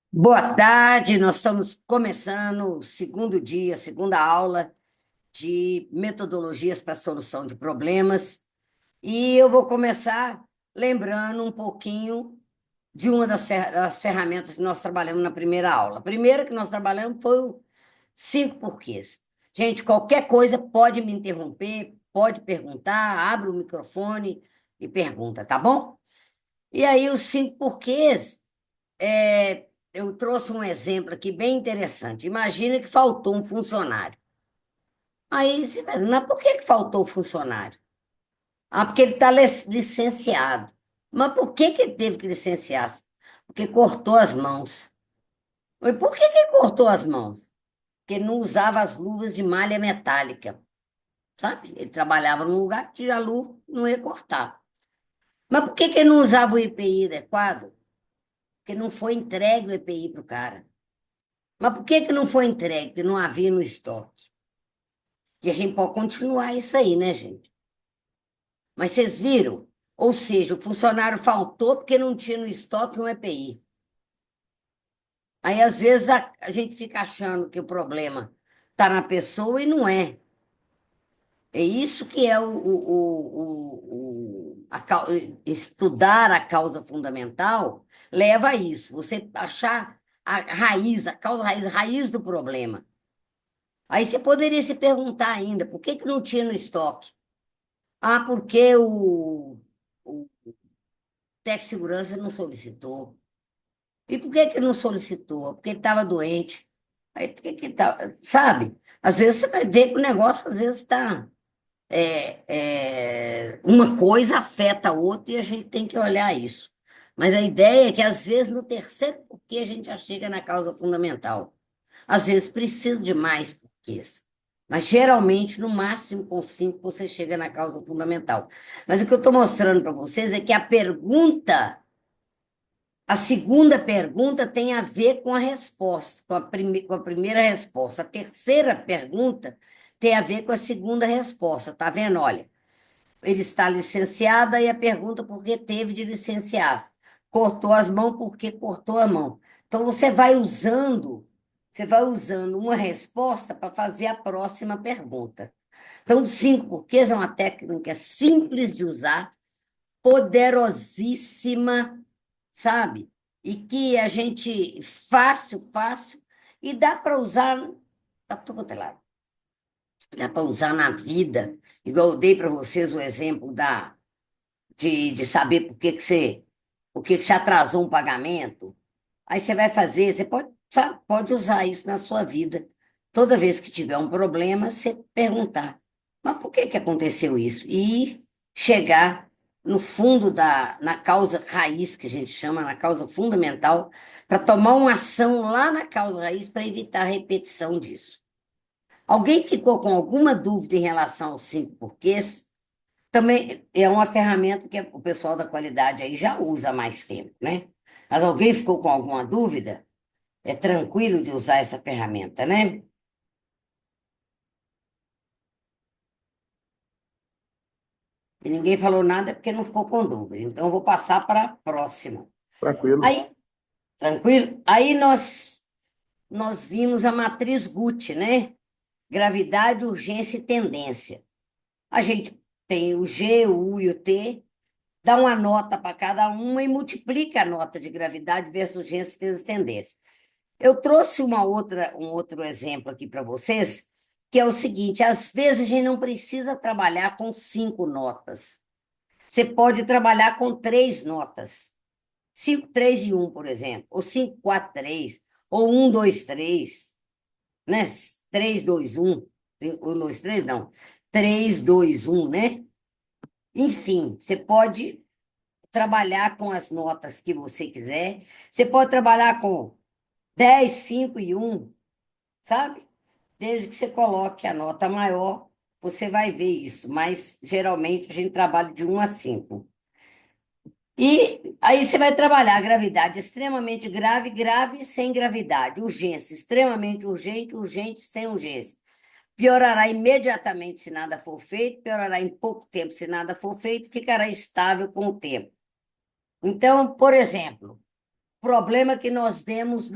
Boa tarde, nós estamos começando o segundo dia, segunda aula de metodologias para a solução de problemas. E eu vou começar lembrando um pouquinho de uma das ferramentas que nós trabalhamos na primeira aula. A primeira que nós trabalhamos foi o 5 porquês. Gente, qualquer coisa pode me interromper, pode perguntar, abre o microfone e pergunta, tá bom? E aí, os 5 porquês. Eu trouxe um exemplo aqui bem interessante. Imagina que faltou um funcionário. Aí você vai, mas por que faltou o funcionário? Ah, porque ele está licenciado. Mas por que ele teve que licenciar? Porque cortou as mãos. Mas por que ele cortou as mãos? Porque ele não usava as luvas de malha metálica, sabe? Ele trabalhava num lugar que a luva não ia cortar. Mas por que ele não usava o EPI adequado? Porque não foi entregue o EPI para o cara. Mas por que não foi entregue? Porque não havia no estoque. E a gente pode continuar isso aí, né, gente? Mas vocês viram? Ou seja, o funcionário faltou porque não tinha no estoque um EPI. Aí, às vezes, a gente fica achando que o problema está na pessoa e não é. É isso que é estudar a causa fundamental leva a isso. Você achar a raiz, a raiz do problema. Aí você poderia se perguntar ainda, por que não tinha no estoque? Ah, porque o Tec Segurança não solicitou. E por que não solicitou? Porque ele estava doente. Aí, por que tá, sabe? Às vezes você vai ver que o negócio, às vezes, está... uma coisa afeta a outra e a gente tem que olhar isso. Mas a ideia é que, às vezes, no terceiro porquê, a gente já chega na causa fundamental. Às vezes, precisa de mais porquês. Mas, geralmente, no máximo com 5, você chega na causa fundamental. Mas o que eu estou mostrando para vocês é que a segunda pergunta tem a ver com a resposta, com a primeira resposta. A terceira pergunta tem a ver com a segunda resposta. Tá vendo? Olha, ele está licenciado, e a pergunta por que teve de licenciar. Cortou as mãos porque cortou a mão. Então, você vai usando uma resposta para fazer a próxima pergunta. Então, 5 porquês é uma técnica simples de usar, poderosíssima, sabe? E que a gente, fácil, fácil, e dá para usar para todo quanto é lado. Dá para usar na vida, igual eu dei para vocês o exemplo de saber por que você atrasou um pagamento. Aí você vai fazer, você pode, sabe, pode usar isso na sua vida. Toda vez que tiver um problema, você perguntar, mas por que aconteceu isso? E chegar no fundo na causa raiz, que a gente chama, na causa fundamental, para tomar uma ação lá na causa raiz para evitar a repetição disso. Alguém ficou com alguma dúvida em relação aos 5 porquês? Também é uma ferramenta que o pessoal da qualidade aí já usa há mais tempo, né? Mas alguém ficou com alguma dúvida? É tranquilo de usar essa ferramenta, né? E ninguém falou nada porque não ficou com dúvida. Então, eu vou passar para a próxima. Tranquilo. Aí, tranquilo? Aí nós vimos a matriz Gucci, né? Gravidade, urgência e tendência. A gente tem o G, o U e o T, dá uma nota para cada uma e multiplica a nota de gravidade versus urgência vezes tendência. Eu trouxe um outro exemplo aqui para vocês, que é o seguinte: às vezes a gente não precisa trabalhar com 5 notas. Você pode trabalhar com 3 notas. 5, 3 e um, por exemplo. Ou 5, 4, 3. Ou um, 2, 3. Né? 3, 2, 1. 1, 2, 3, não. 3, 2, 1, né? Enfim, você pode trabalhar com as notas que você quiser. Você pode trabalhar com 10, 5 e um, sabe? Desde que você coloque a nota maior, você vai ver isso, mas geralmente a gente trabalha de 1 a 5. E aí você vai trabalhar gravidade extremamente grave, grave e sem gravidade, urgência extremamente urgente, urgente sem urgência. Piorará imediatamente se nada for feito, piorará em pouco tempo se nada for feito, ficará estável com o tempo. Então, por exemplo, problema que nós demos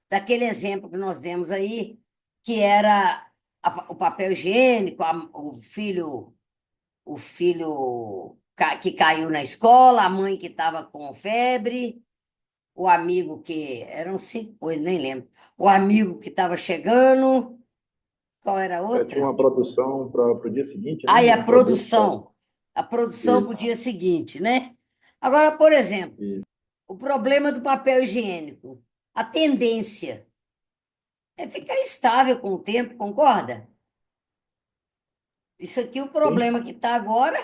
daquele exemplo que nós demos aí, que era o papel higiênico, o filho que caiu na escola, a mãe que estava com febre, o amigo que. Eram cinco coisas, nem lembro. O amigo que estava chegando, qual era a Tinha outra? uma produção para o dia seguinte, né? Aí Um produto para. a produção para o Isso, dia seguinte, né? Agora, por exemplo, isso. o problema do papel higiênico, a tendência é ficar estável com o tempo, concorda? Isso aqui, o Sim, problema que está agora,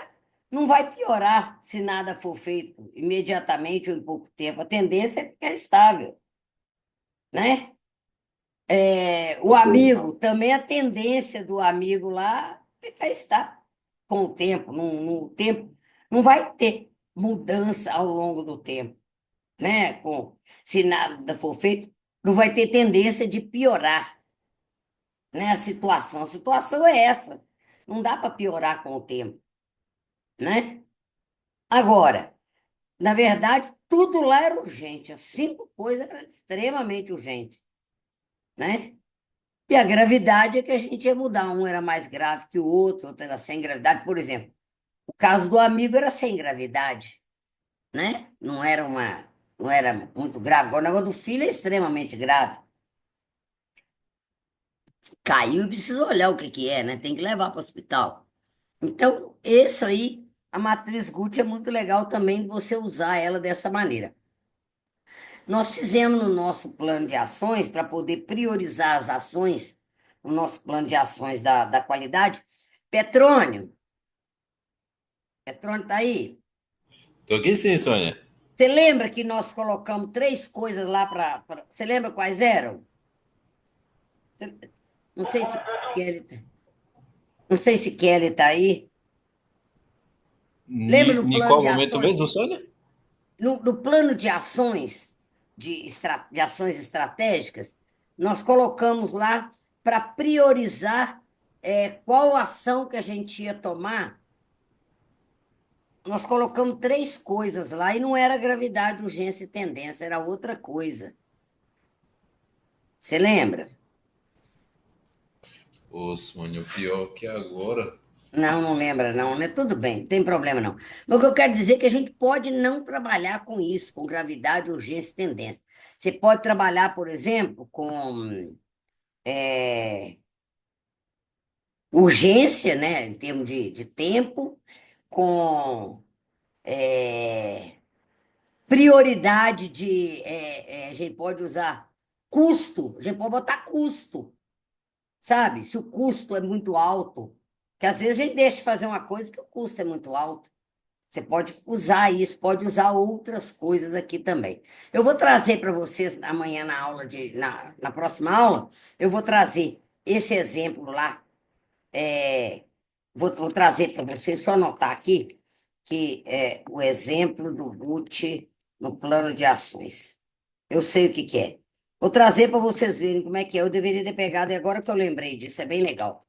não vai piorar se nada for feito imediatamente ou em pouco tempo. A tendência é ficar estável, né? O ok. amigo, também a tendência do amigo lá ficar estável com o tempo. No tempo não vai ter mudança ao longo do tempo, né? Se nada for feito, não vai ter tendência de piorar, né? A situação é essa. Não dá para piorar com o tempo, né? Agora, na verdade, tudo lá era urgente. As cinco coisas eram extremamente urgentes, né? E a gravidade é que a gente ia mudar. Um era mais grave que o outro era sem gravidade. Por exemplo, o caso do amigo era sem gravidade, né? Não era muito grave. Agora, o negócio do filho é extremamente grave. Caiu e precisa olhar o que que é, né? Tem que levar para o hospital. Então, isso aí, a matriz Gucci é muito legal também de você usar ela dessa maneira. Nós fizemos no nosso plano de ações, para poder priorizar as ações, o nosso plano de ações da qualidade. Petrônio, Petrônio está aí. Tô aqui sim, Sônia. Você lembra que nós colocamos três coisas lá para. Você lembra quais eram? Não sei se Kelly tá, não sei se Kelly está aí. Lembra no Em plano qual de momento ações? mesmo, Sônia? No plano de ações, de ações estratégicas, nós colocamos lá para priorizar qual ação que a gente ia tomar. Nós colocamos três coisas lá e não era gravidade, urgência e tendência, era outra coisa. Você lembra? Ô, Sônia, o pior que agora. Não, não lembra, não, né? Tudo bem, não tem problema não. Mas o que eu quero dizer é que a gente pode não trabalhar com isso, com gravidade, urgência e tendência. Você pode trabalhar, por exemplo, com é, urgência, né, em termos de tempo, com é, prioridade a gente pode usar custo, a gente pode botar custo, sabe? Se o custo é muito alto, que às vezes a gente deixa de fazer uma coisa que o custo é muito alto. Você pode usar isso, pode usar outras coisas aqui também. Eu vou trazer para vocês amanhã na próxima aula, eu vou trazer esse exemplo lá. Vou trazer para vocês, só anotar aqui, que é o exemplo do Gucci no plano de ações. Eu sei o que que é. Vou trazer para vocês verem como é que é. Eu deveria ter pegado, e agora que eu lembrei disso, é bem legal.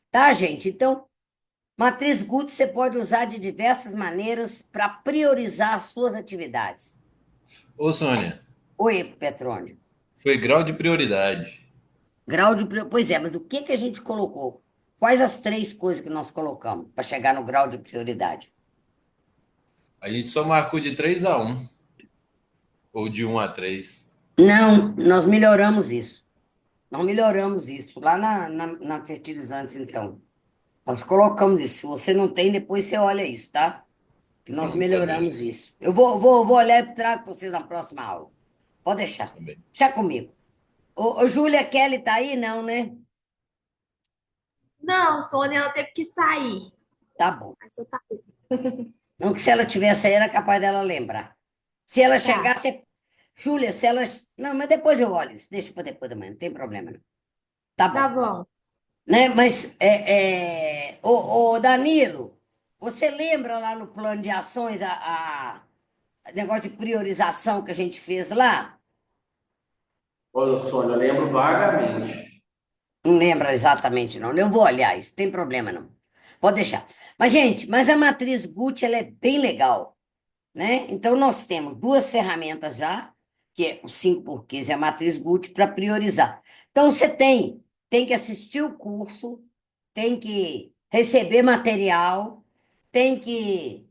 Tá, gente? Então, matriz Gucci você pode usar de diversas maneiras para priorizar as suas atividades. Ô, Sônia, Oi, Petrônio. foi grau de prioridade. Pois é, mas o que que a gente colocou? Quais as três coisas que nós colocamos para chegar no grau de prioridade? A gente só marcou de 3-1 ou de 1-3. Não, nós melhoramos isso. Nós melhoramos isso lá na fertilizantes, então. Nós colocamos isso. Se você não tem, depois você olha isso, tá? Que nós Não, tá bem. melhoramos isso. Eu vou olhar e trago para vocês na próxima aula. Pode deixar. Tá bem. Deixa comigo. Ô, Júlia Kelly tá aí? Não, né? Não, Sônia, ela teve que sair. Tá bom. Mas eu tá. Não que se ela tivesse aí, era capaz dela lembrar. Se ela Tá, chegasse. Júlia, se ela. Não, mas depois eu olho isso. Deixa para depois da manhã, não tem problema, não. Tá tá bom. bom. Né? Mas, ô, Danilo, você lembra lá no plano de ações negócio de priorização que a gente fez lá? Olha, Sônia, eu lembro vagamente. Não lembra exatamente, não. Eu vou olhar isso, não tem problema, não. Pode deixar. Mas, gente, a matriz Gucci, ela é bem legal. né? Então, nós temos duas ferramentas já, que é os 5 porquês e a matriz Guth, para priorizar. Então, você tem que assistir o curso, tem que receber material, tem que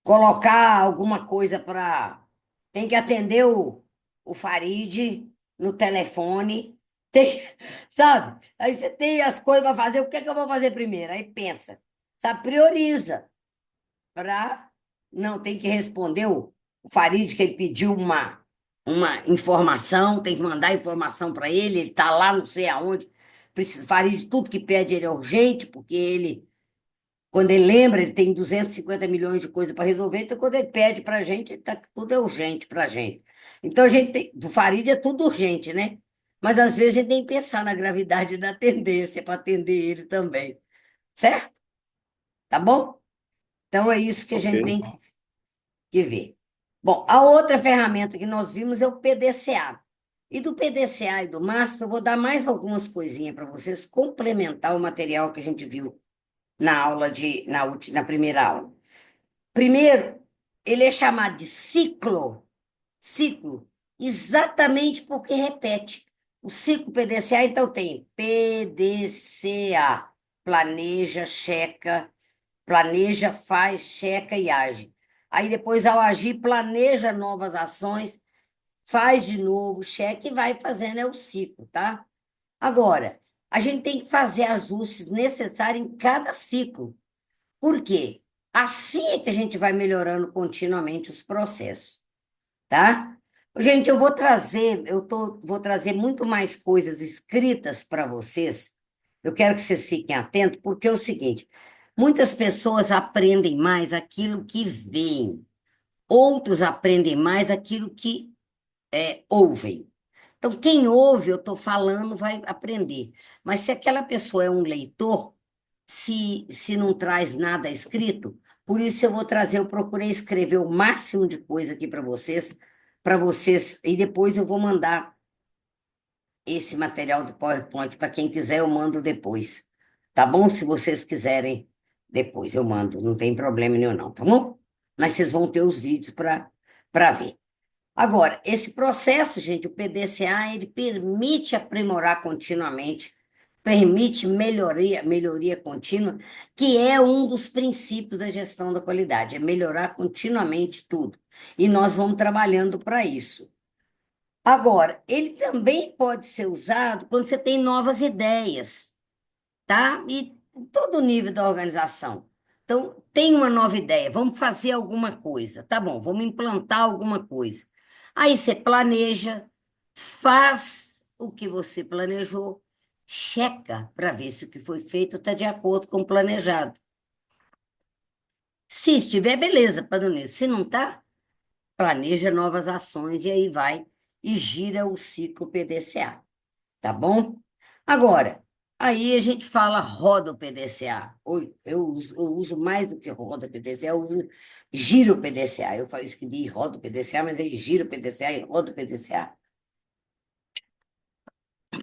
colocar alguma coisa para. Tem que atender o Farid no telefone, tem, sabe? Aí você tem as coisas para fazer, o que é que eu vou fazer primeiro? Aí pensa, sabe? Prioriza para. Não, tem que responder o Farid, que ele pediu uma informação, tem que mandar informação para ele está lá não sei aonde. Precisa, Farid, tudo que pede ele é urgente, porque ele quando ele lembra, ele tem 250 milhões de coisas para resolver, então quando ele pede para a gente, tudo é urgente para a gente. Então a gente tem, do Farid é tudo urgente, né? Mas às vezes a gente tem que pensar na gravidade da tendência para atender ele também, certo? Tá bom? Então é isso que a Ok. gente tem que ver. Bom, a outra ferramenta que nós vimos é o PDCA. E do PDCA e do MASP, eu vou dar mais algumas coisinhas para vocês complementar o material que a gente viu na aula na primeira aula. Primeiro, ele é chamado de ciclo, exatamente porque repete. O ciclo PDCA, então, tem PDCA, planeja, checa, planeja, faz, checa e age. Aí depois, ao agir, planeja novas ações, faz de novo, checa e vai fazendo, é o ciclo, tá? Agora, a gente tem que fazer ajustes necessários em cada ciclo. Por quê? Assim é que a gente vai melhorando continuamente os processos, tá? Gente, vou trazer muito mais coisas escritas para vocês. Eu quero que vocês fiquem atentos, porque é o seguinte: muitas pessoas aprendem mais aquilo que veem, outros aprendem mais aquilo que ouvem. Então, quem ouve, eu estou falando, vai aprender. Mas se aquela pessoa é um leitor, se não traz nada escrito, por isso eu procurei escrever o máximo de coisa aqui para vocês, e depois eu vou mandar esse material do PowerPoint para quem quiser, eu mando depois. Tá bom? Se vocês quiserem, depois eu mando, não tem problema nenhum, não, tá bom? Mas vocês vão ter os vídeos para ver. Agora, esse processo, gente, o PDCA, ele permite aprimorar continuamente, permite melhoria contínua, que é um dos princípios da gestão da qualidade, é melhorar continuamente tudo. E nós vamos trabalhando para isso. Agora, ele também pode ser usado quando você tem novas ideias, tá? E em todo o nível da organização. Então, tem uma nova ideia, vamos fazer alguma coisa, tá bom, vamos implantar alguma coisa. Aí você planeja, faz o que você planejou, checa para ver se o que foi feito está de acordo com o planejado. Se estiver, beleza, Padronês. Se não está, planeja novas ações e aí vai e gira o ciclo PDCA, tá bom? Agora, aí a gente fala roda o PDCA. Eu uso mais do que roda o PDCA, eu uso gira o PDCA. Eu falei isso que de roda o PDCA, mas ele gira o PDCA e roda o PDCA.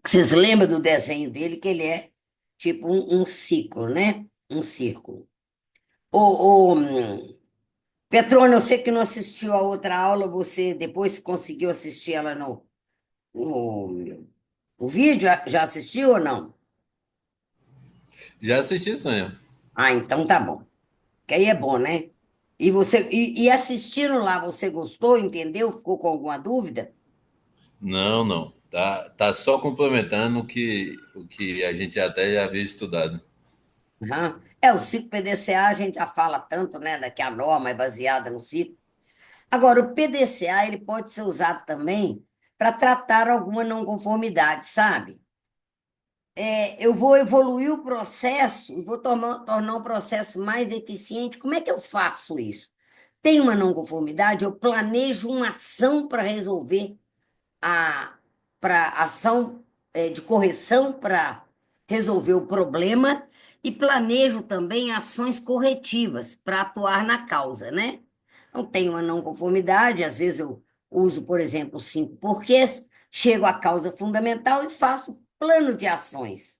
Vocês lembram do desenho dele, que ele é tipo um ciclo, né? Um círculo. Petrônio, eu sei que não assistiu a outra aula, você depois conseguiu assistir ela no vídeo? Já assistiu ou não? Já assisti, Sonha. Ah, então tá bom. Que aí é bom, né? E assistindo lá, você gostou, entendeu? Ficou com alguma dúvida? Não, não. Tá só complementando o que a gente até já havia estudado. Aham. É, o ciclo PDCA a gente já fala tanto, né? Que a norma é baseada no ciclo. Agora, o PDCA ele pode ser usado também para tratar alguma não conformidade, sabe? Eu vou evoluir o processo e vou tornar o processo mais eficiente. Como é que eu faço isso? Tem uma não conformidade, eu planejo uma ação para resolver a para ação de correção para resolver o problema e planejo também ações corretivas para atuar na causa, né? Então, tem uma não conformidade, às vezes eu uso, por exemplo, 5 porquês, chego à causa fundamental e faço plano de ações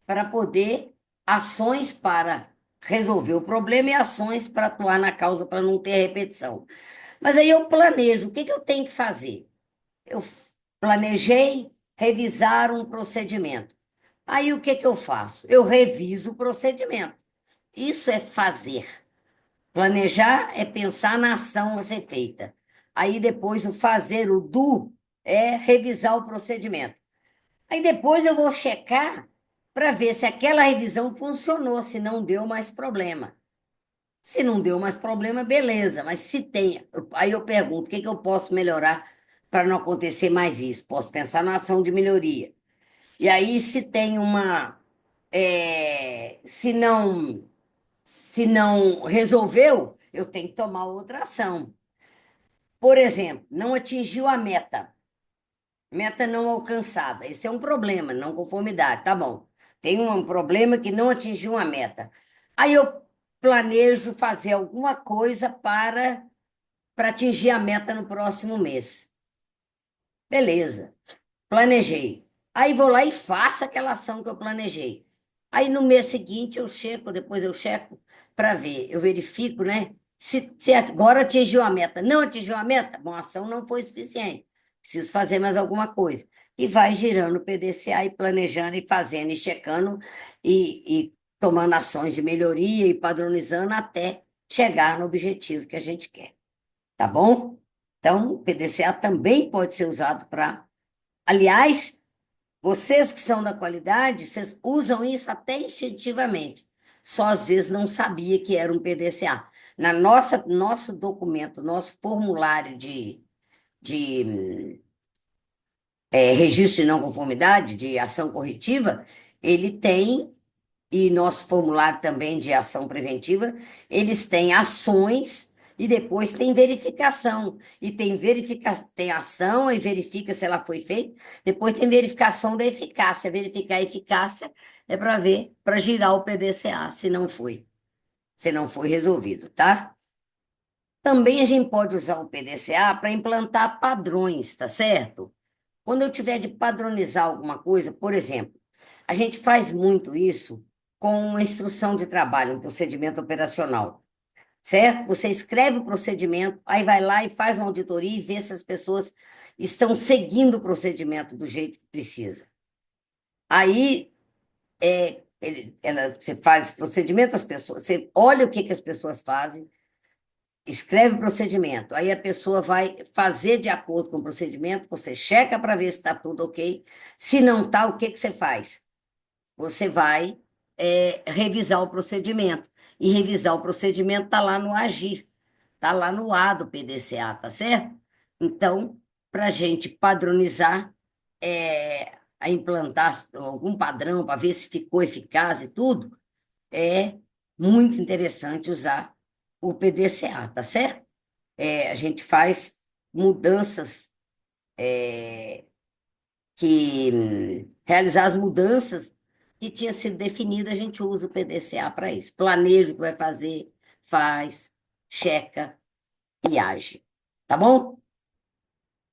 para poder ações para resolver o problema e ações para atuar na causa para não ter repetição. Mas aí eu planejo, o que que eu tenho que fazer? Eu planejei revisar um procedimento. Aí o que que eu faço? Eu reviso o procedimento. Isso é fazer. Planejar é pensar na ação a ser feita. Aí depois o fazer, o do, é revisar o procedimento. Aí depois eu vou checar para ver se aquela revisão funcionou, se não deu mais problema. Se não deu mais problema, beleza, mas se tem, aí eu pergunto, o que que eu posso melhorar para não acontecer mais isso? Posso pensar na ação de melhoria. E aí, se tem uma, se não resolveu, eu tenho que tomar outra ação. Por exemplo, não atingiu a meta. Meta não alcançada. Esse é um problema, não conformidade. Tá bom. Tem um problema que não atingiu a meta. Aí eu planejo fazer alguma coisa para atingir a meta no próximo mês. Beleza. Planejei. Aí vou lá e faço aquela ação que eu planejei. Aí no mês seguinte eu checo, depois eu checo para ver, eu verifico, né? Se agora atingiu a meta. Não atingiu a meta? Bom, a ação não foi suficiente. Preciso fazer mais alguma coisa. E vai girando o PDCA e planejando e fazendo e checando e tomando ações de melhoria e padronizando até chegar no objetivo que a gente quer. Tá bom? Então, o PDCA também pode ser usado para. Aliás, vocês que são da qualidade, vocês usam isso até instintivamente. Só às vezes não sabia que era um PDCA. Nosso documento, nosso formulário de registro de não conformidade, de ação corretiva, ele tem, e nosso formulário também de ação preventiva, eles têm ações e depois tem verificação. E tem ação e verifica se ela foi feita, depois tem verificação da eficácia. Verificar a eficácia é para ver, para girar o PDCA, se não foi resolvido, tá? Também a gente pode usar o PDCA para implantar padrões, tá certo? Quando eu tiver de padronizar alguma coisa, por exemplo, a gente faz muito isso com uma instrução de trabalho, um procedimento operacional, certo? Você escreve o procedimento, aí vai lá e faz uma auditoria e vê se as pessoas estão seguindo o procedimento do jeito que precisa. Aí você faz o procedimento, as pessoas, você olha o que que as pessoas fazem, escreve o procedimento, aí a pessoa vai fazer de acordo com o procedimento, você checa para ver se está tudo ok. Se não está, o que que você faz? Você vai revisar o procedimento. E revisar o procedimento está lá no agir, está lá no A do PDCA, tá certo? Então, para a gente padronizar, a implantar algum padrão para ver se ficou eficaz e tudo, é muito interessante usar o PDCA, tá certo? A gente faz mudanças realizar as mudanças que tinha sido definida, a gente usa o PDCA para isso. Planeja o que vai fazer, faz, checa e age. Tá bom?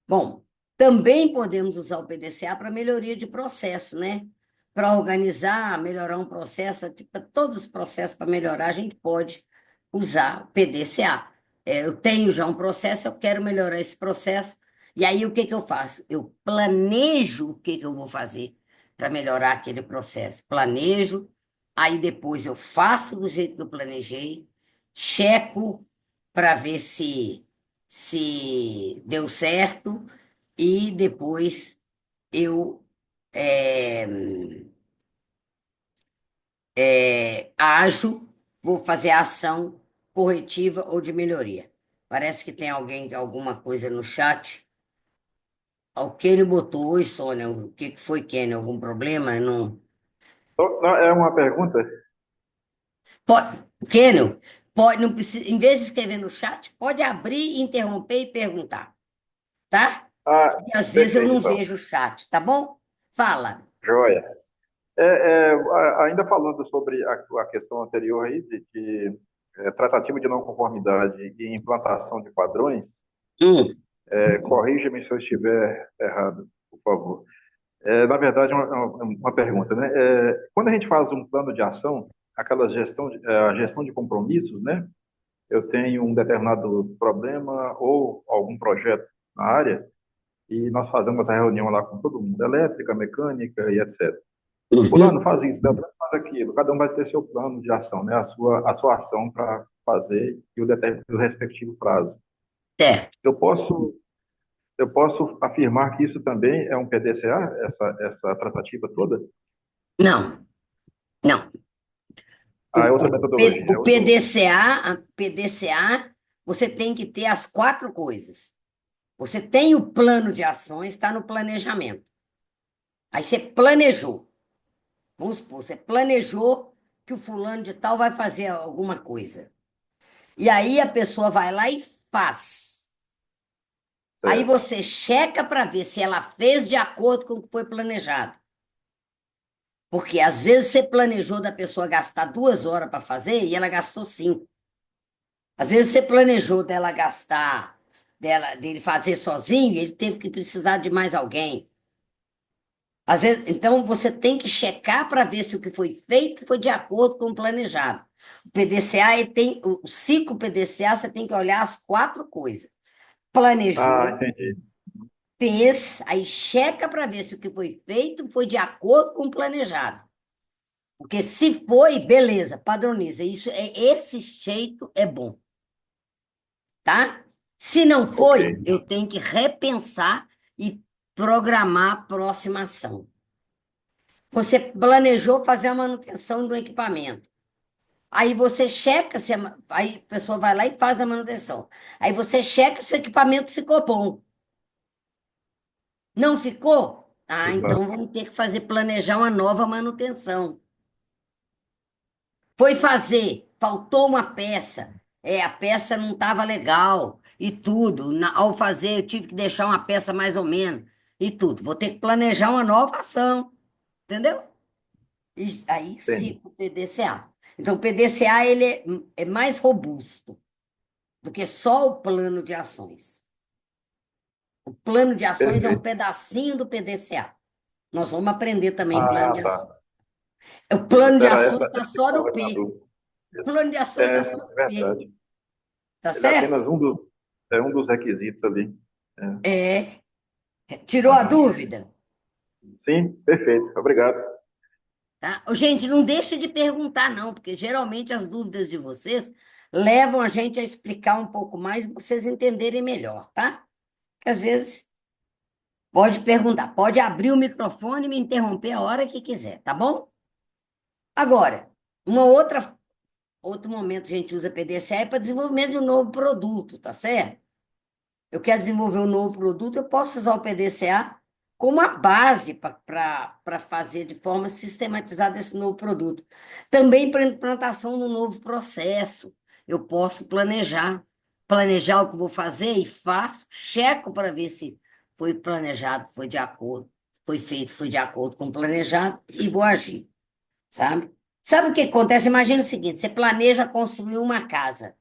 Bom, também podemos usar o PDCA para melhoria de processo, né? Para organizar, melhorar um processo, tipo, todos os processos para melhorar, a gente pode usar o PDCA. Eu tenho já um processo, eu quero melhorar esse processo, e aí o que que eu faço? Eu planejo o que que eu vou fazer para melhorar aquele processo. Planejo, aí depois eu faço do jeito que eu planejei, checo para ver se deu certo, e depois eu é, ajo, vou fazer a ação corretiva ou de melhoria. Parece que tem alguém, alguma coisa no chat. O Kenio botou, oi, Sônia, o que que foi, Kenio? Algum problema? Eu não... Não, é uma pergunta? Pode, Kenio, pode, não precisa, em vez de escrever no chat, pode abrir, interromper e perguntar, tá? Ah, Porque às vezes eu perfeito, não então. vejo o chat, tá bom? Fala. Joia. Ainda falando sobre a questão anterior aí, de tratativa de não conformidade e implantação de padrões, Hum, corrija-me se eu estiver errado, por favor. Na verdade, uma pergunta, né? Quando a gente faz um plano de ação, aquela a gestão de compromissos, né? Eu tenho um determinado problema ou algum projeto na área e nós fazemos a reunião lá com todo mundo, elétrica, mecânica e etc. Fulano, faz isso, Beltrano faz aquilo. Cada um vai ter seu plano de ação, né? A sua ação para fazer e o respectivo prazo. Certo. Eu posso afirmar que isso também é um PDCA, essa tratativa toda? Não, não. Ah, é outra metodologia. O PDCA, você tem que ter as quatro coisas. Você tem o plano de ações, está no planejamento. Aí você planejou. Vamos supor, você planejou que o fulano de tal vai fazer alguma coisa. E aí a pessoa vai lá e faz. Aí Certo. você checa para ver se ela fez de acordo com o que foi planejado. Porque às vezes você planejou da pessoa gastar 2 horas para fazer e ela gastou 5. Às vezes você planejou dele fazer sozinho, e ele teve que precisar de mais alguém. Às vezes, então você tem que checar para ver se o que foi feito foi de acordo com o planejado. O PDCA, o ciclo PDCA, você tem que olhar as quatro coisas. Ah, Planejou, entendi. fez, aí checa para ver se o que foi feito foi de acordo com o planejado. Porque se foi, beleza, padroniza. Esse jeito é bom, tá? Se não Ok. foi, eu tenho que repensar e programar a próxima ação. Você planejou fazer a manutenção do equipamento. Aí você checa se aí a pessoa vai lá e faz a manutenção. Aí você checa se o equipamento ficou bom. Não ficou? Ah, então Exato. vamos ter que planejar uma nova manutenção. Foi fazer, faltou uma peça. A peça não estava legal e tudo. Ao fazer, eu tive que deixar uma peça mais ou menos e tudo. Vou ter que planejar uma nova ação, entendeu? E aí Entendi. sim o PDCA. Então, o PDCA ele é mais robusto do que só o plano de ações. O plano de ações é um Perfeito. pedacinho do PDCA. Nós vamos aprender também plano Ah, de ações. tá. O plano de Era ações essa está que só estava no a minha P. dúvida. O plano de ações está É só no P. verdade. Tá Ele é certo? apenas um dos requisitos ali. É. É. Tirou a Aham. dúvida? Sim, perfeito. Obrigado. Tá? Ô, gente, não deixa de perguntar, não, porque geralmente as dúvidas de vocês levam a gente a explicar um pouco mais e vocês entenderem melhor, tá? Porque às vezes pode perguntar, pode abrir o microfone e me interromper a hora que quiser, tá bom? Agora, outro momento a gente usa PDCA é para desenvolvimento de um novo produto, tá certo? Eu quero desenvolver um novo produto, eu posso usar o PDCA como a base para fazer de forma sistematizada esse novo produto. Também para implantação de um novo processo. Eu posso planejar o que vou fazer e faço, checo para ver se foi planejado, foi de acordo, foi feito, foi de acordo com o planejado e vou agir, sabe? Sabe o que acontece? Imagina o seguinte: você planeja construir uma casa.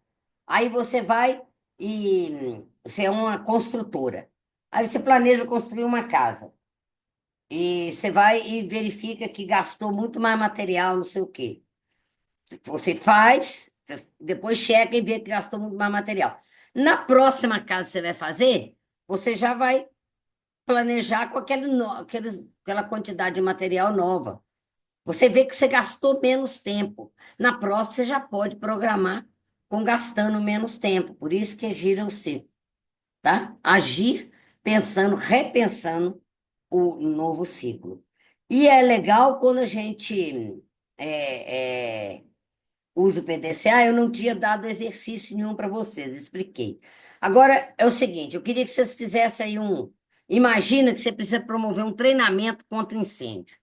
Aí você vai e você é uma construtora. Aí você planeja construir uma casa. E você vai e verifica que gastou muito mais material, não sei o quê. Você faz, depois checa e vê que gastou muito mais material. Na próxima casa que você vai fazer, você já vai planejar com aquela quantidade de material nova. Você vê que você gastou menos tempo. Na próxima, você já pode programar com gastando menos tempo. Por isso que gira o ciclo, tá? Agir pensando, repensando o novo ciclo. E é legal quando a gente usa o PDCA. Eu não tinha dado exercício nenhum para vocês, expliquei. Agora é o seguinte: eu queria que vocês fizessem aí Imagina que você precisa promover um treinamento contra incêndio,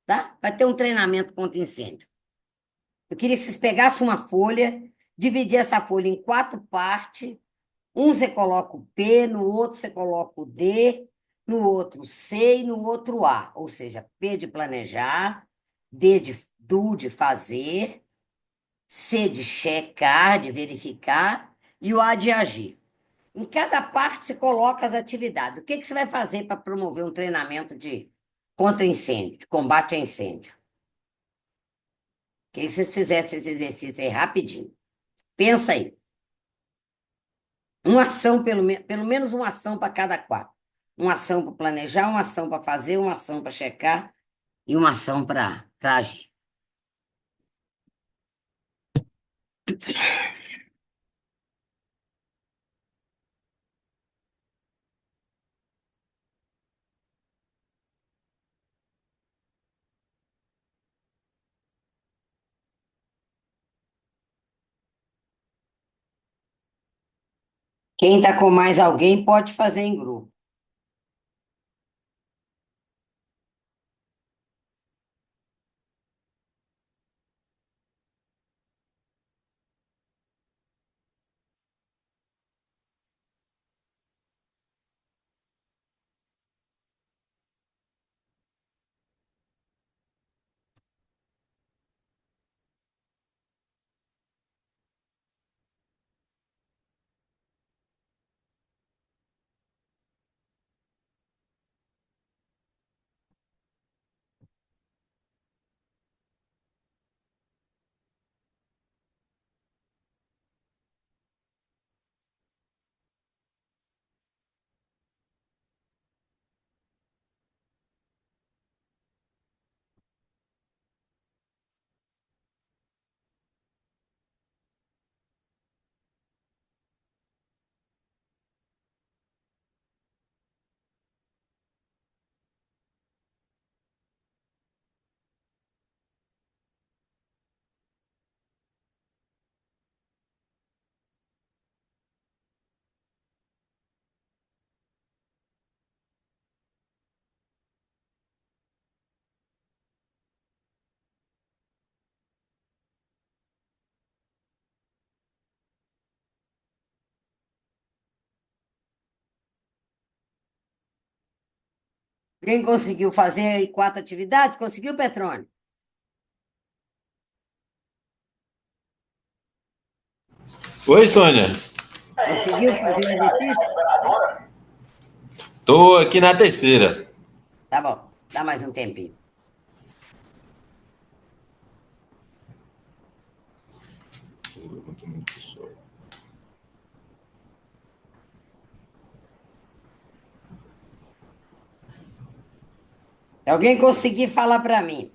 tá? Vai ter um treinamento contra incêndio. Eu queria que vocês pegassem uma folha, dividissem essa folha em quatro partes. Um você coloca o P, no outro você coloca o D, no outro o C e no outro A. Ou seja, P de planejar, D de fazer, C de checar, de verificar, e o A de agir. Em cada parte você coloca as atividades. O que você vai fazer para promover um treinamento de contra incêndio, de combate a incêndio? O Queria que vocês fizessem esse exercício aí rapidinho. Pensa aí. Uma ação, pelo menos uma ação para cada quatro. Uma ação para planejar, uma ação para fazer, uma ação para checar e uma ação para agir. Quem está com mais alguém pode fazer em grupo. Quem conseguiu fazer aí quatro atividades? Conseguiu, Petrônio? Oi, Sônia. Conseguiu fazer o exercício? Tô aqui na terceira. Tá bom, dá mais um tempinho. Se alguém conseguir falar para mim.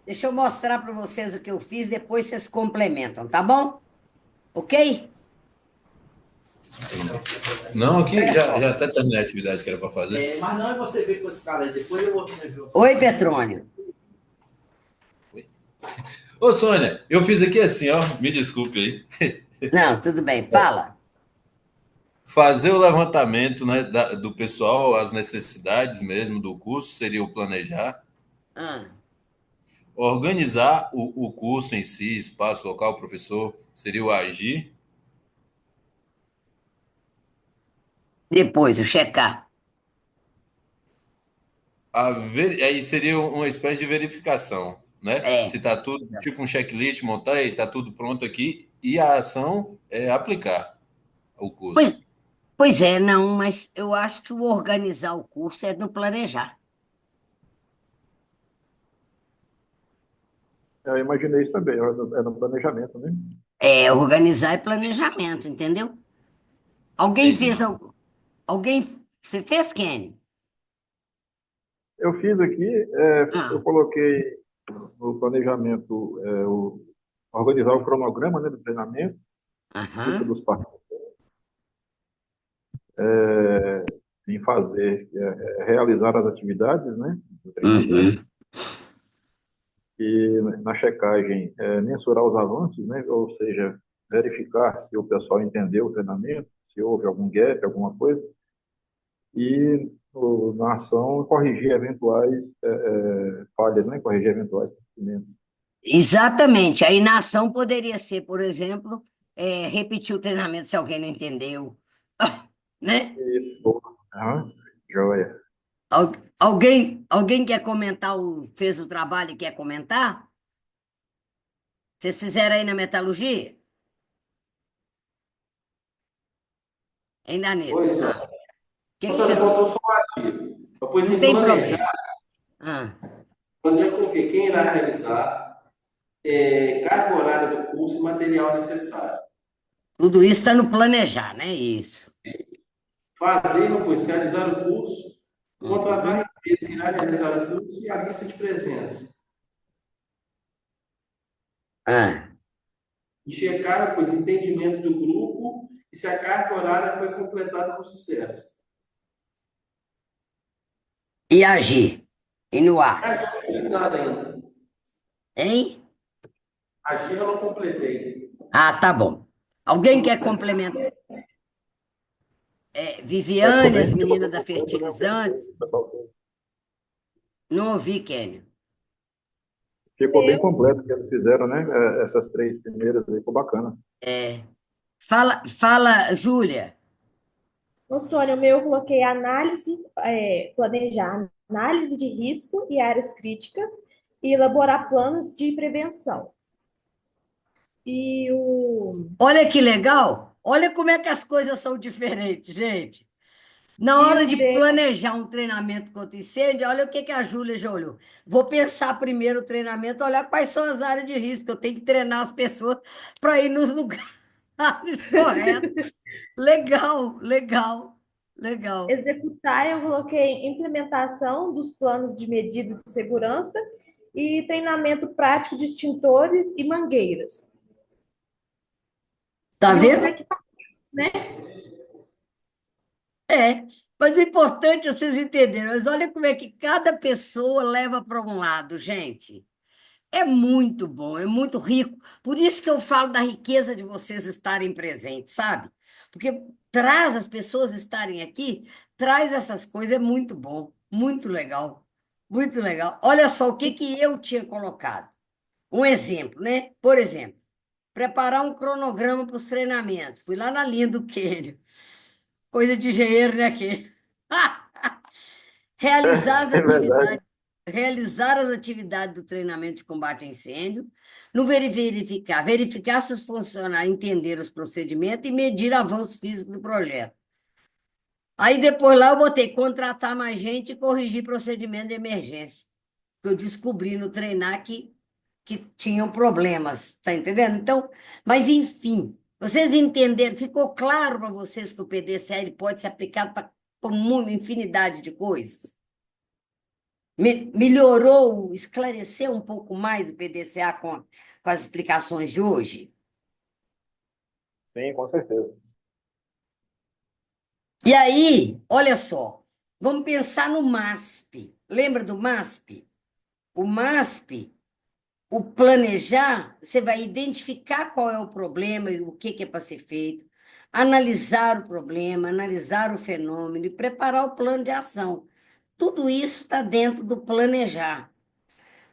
Deixa eu mostrar para vocês o que eu fiz, depois vocês complementam, tá bom? Ok? Não, aqui Olha já, só. já até terminei a atividade que era para fazer. Mas não é você ver com esse cara aí, depois eu vou te ver. Oi, Petrônio. Ô, Sônia, eu fiz aqui assim, ó. Me desculpe aí. Não, tudo bem, fala. Fazer o levantamento, né, do pessoal, as necessidades mesmo do curso, seria o planejar. Ah, Organizar o curso em si, espaço, local, professor, seria o agir. depois, o checar. Aí seria uma espécie de verificação, né? Se É. está tudo, tipo um checklist, montar e está tudo pronto aqui, e a ação é aplicar o Pois, curso. pois é, não, mas eu acho que o organizar o curso é no planejar. Eu imaginei isso também, é no planejamento, né? É, organizar é planejamento, entendeu? Alguém Entendi. fez algo? Alguém. Você fez, Kenny? Eu fiz aqui, eu Ah, coloquei no planejamento organizar o cronograma, né, do treinamento, lista aham. dos participantes, em fazer, realizar as atividades, né, do treinamento, Uhum. e na checagem, mensurar os avanços, né, ou seja, verificar se o pessoal entendeu o treinamento, se houve algum gap, alguma coisa, e na ação corrigir eventuais falhas, né, corrigir eventuais procedimentos. Exatamente. Aí na ação poderia ser, por exemplo, repetir o treinamento se alguém não entendeu, né? Isso. Boa. Aham. Joia. Alguém quer comentar, fez o trabalho e quer comentar? Vocês fizeram aí na metalurgia? Hein, Danilo? Pois é. O que que Professora, vocês... faltou só aqui. Eu pus Não em tem problema. planejar, Ah, onde eu coloquei quem irá realizar, carga horária do curso e material necessário. tudo isso está no planejar, né? Isso. Fazer, não pus, realizar o curso, contratar Uhum. a empresa que irá realizar o curso e a lista de presença. Ah. E checar, pois, entendimento do grupo e se a carga horária foi completada com sucesso. E agir. E no ar. Agir, eu não fiz nada ainda. Hein? Agir, eu não completei. Ah, tá bom. Alguém quer complementar? Ficou Viviane, bem, as ficou meninas bem da completo, né, o que fertilizantes. o pessoal fez. Não ouvi, Kênia. Ficou bem completo o que eles fizeram, né? Essas três primeiras aí, ficou bacana. Fala, Júlia. Ô, Sônia, o meu eu coloquei análise, planejar análise de risco e áreas críticas e elaborar planos de prevenção. E o, Olha que legal. Olha como é que as coisas são diferentes, gente. Na e hora o de D, planejar um treinamento contra incêndio, olha o que que a Júlia já olhou. Vou pensar primeiro o treinamento, olhar quais são as áreas de risco. Eu tenho que treinar as pessoas para ir nos lugares corretos. Legal, legal, legal. executar, eu coloquei implementação dos planos de medidas de segurança e treinamento prático de extintores e mangueiras. Tá E os vendo? equipamentos, né? É, mas o importante é vocês entenderem. Mas olha como é que cada pessoa leva para um lado, gente. É muito bom, é muito rico. Por isso que eu falo da riqueza de vocês estarem presentes, sabe? Porque traz as pessoas estarem aqui, traz essas coisas, é muito bom, muito legal, muito legal. Olha só o que que eu tinha colocado. Um exemplo, né? Por exemplo, preparar um cronograma para os treinamentos. Fui lá na linha do Quênio. Coisa de engenheiro, né, Quênio? Realizar as É verdade. atividades, realizar as atividades do treinamento de combate a incêndio, no verificar se os funcionários entenderam os procedimentos e medir avanço físico do projeto. Aí depois lá eu botei contratar mais gente e corrigir procedimento de emergência, que eu descobri no treinar que tinham problemas, tá entendendo? Então, mas enfim, vocês entenderam, ficou claro para vocês que o PDCA pode ser aplicado para uma infinidade de coisas? Melhorou, esclareceu um pouco mais o PDCA com as explicações de hoje? Sim, com certeza. E aí, olha só, vamos pensar no MASP. Lembra do MASP? O MASP, o planejar, você vai identificar qual é o problema e o que que é para ser feito, analisar o problema, analisar o fenômeno e preparar o plano de ação. Tudo isso está dentro do planejar.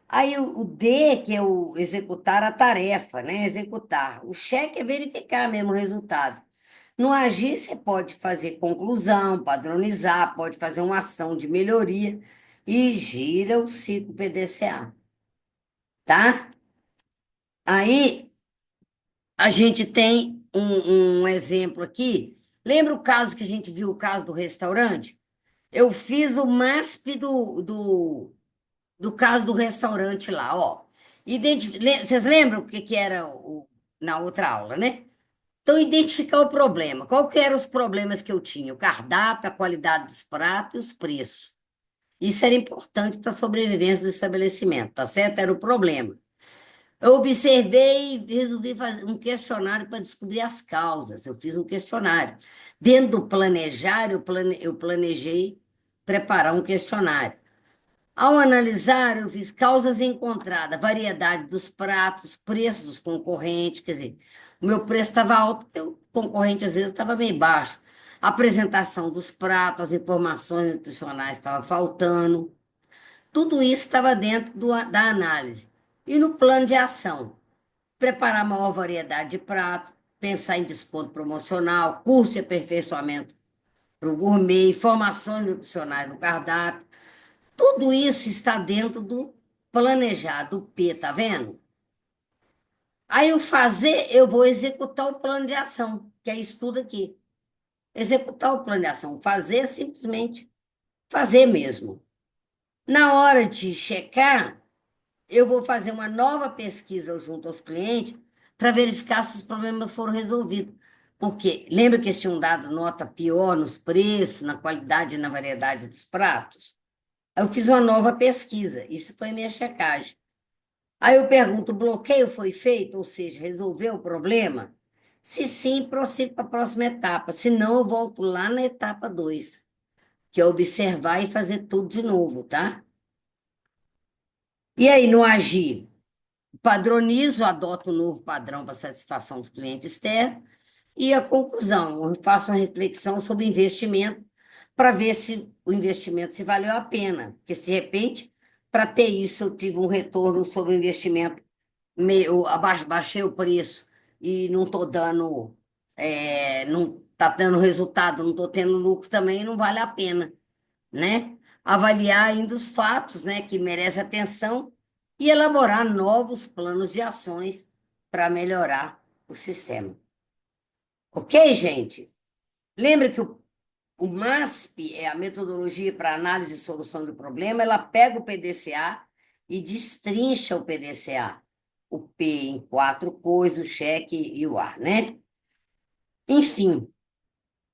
Aí o D, que é o executar a tarefa, né? Executar. O cheque é verificar mesmo o resultado. No agir, você pode fazer conclusão, padronizar, pode fazer uma ação de melhoria e gira o ciclo PDCA, tá? Aí a gente tem um exemplo aqui. Lembra o caso que a gente viu, o caso do restaurante? Eu fiz o MASP do caso do restaurante lá, ó. Vocês lembram o que que era na outra aula, né? Então, identificar o problema. Qual que eram os problemas que eu tinha? O cardápio, a qualidade dos pratos e os preços. Isso era importante para a sobrevivência do estabelecimento, tá certo? Era o problema. Eu observei e resolvi fazer um questionário para descobrir as causas. Eu fiz um questionário. Dentro do planejar, eu planejei preparar um questionário. Ao analisar, eu fiz causas encontradas, variedade dos pratos, preço dos concorrentes, quer dizer, o meu preço estava alto, porque o concorrente às vezes estava bem baixo. A apresentação dos pratos, as informações nutricionais estavam faltando. Tudo isso estava dentro da análise. E no plano de ação, preparar maior variedade de prato, pensar em desconto promocional, curso de aperfeiçoamento para o gourmet, informações nutricionais no cardápio. Tudo isso está dentro do planejar, do P, tá vendo? Aí o fazer, eu vou executar o plano de ação, que é isso tudo aqui. Executar o plano de ação. Fazer é simplesmente fazer mesmo. Na hora de checar, eu vou fazer uma nova pesquisa junto aos clientes para verificar se os problemas foram resolvidos. Porque lembra que eles tinham dado nota pior nos preços, na qualidade e na variedade dos pratos? Aí eu fiz uma nova pesquisa, isso foi minha checagem. Aí eu pergunto: o bloqueio foi feito, ou seja, resolveu o problema? Se sim, prossigo para a próxima etapa. Se não, eu volto lá na etapa 2, que é observar e fazer tudo de novo, tá? E aí, no agir, padronizo, adoto um novo padrão para satisfação dos clientes externos. E a conclusão, eu faço uma reflexão sobre investimento para ver se o investimento se valeu a pena. Porque, se de repente, para ter isso, eu tive um retorno sobre o investimento, baixei o preço e não estou dando, não está dando resultado, não estou tendo lucro também, não vale a pena, né? Avaliar ainda os fatos, né, que merecem atenção e elaborar novos planos de ações para melhorar o sistema. Ok, gente? Lembra que o MASP é a metodologia para análise e solução de problema, ela pega o PDCA e destrincha o PDCA. O P em 4 coisas, o cheque e o A, né? Enfim,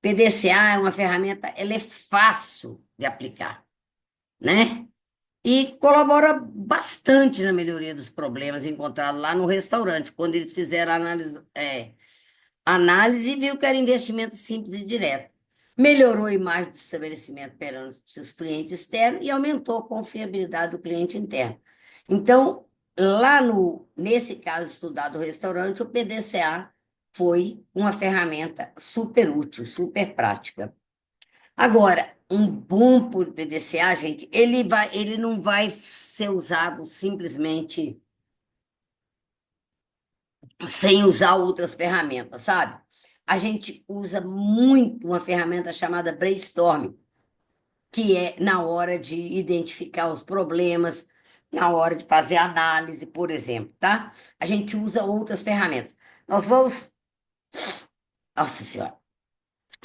PDCA é uma ferramenta, ela é fácil de aplicar, né? E colabora bastante na melhoria dos problemas encontrados lá no restaurante, quando eles fizeram a análise e viu que era investimento simples e direto. Melhorou a imagem do estabelecimento perante seus clientes externos e aumentou a confiabilidade do cliente interno. Então, lá nesse caso estudado do restaurante, o PDCA foi uma ferramenta super útil, super prática. Agora, um bom PDCA, gente, ele não vai ser usado simplesmente sem usar outras ferramentas, sabe? A gente usa muito uma ferramenta chamada brainstorming, que é na hora de identificar os problemas, na hora de fazer análise, por exemplo, tá? A gente usa outras ferramentas. Nós vamos. Nossa Senhora,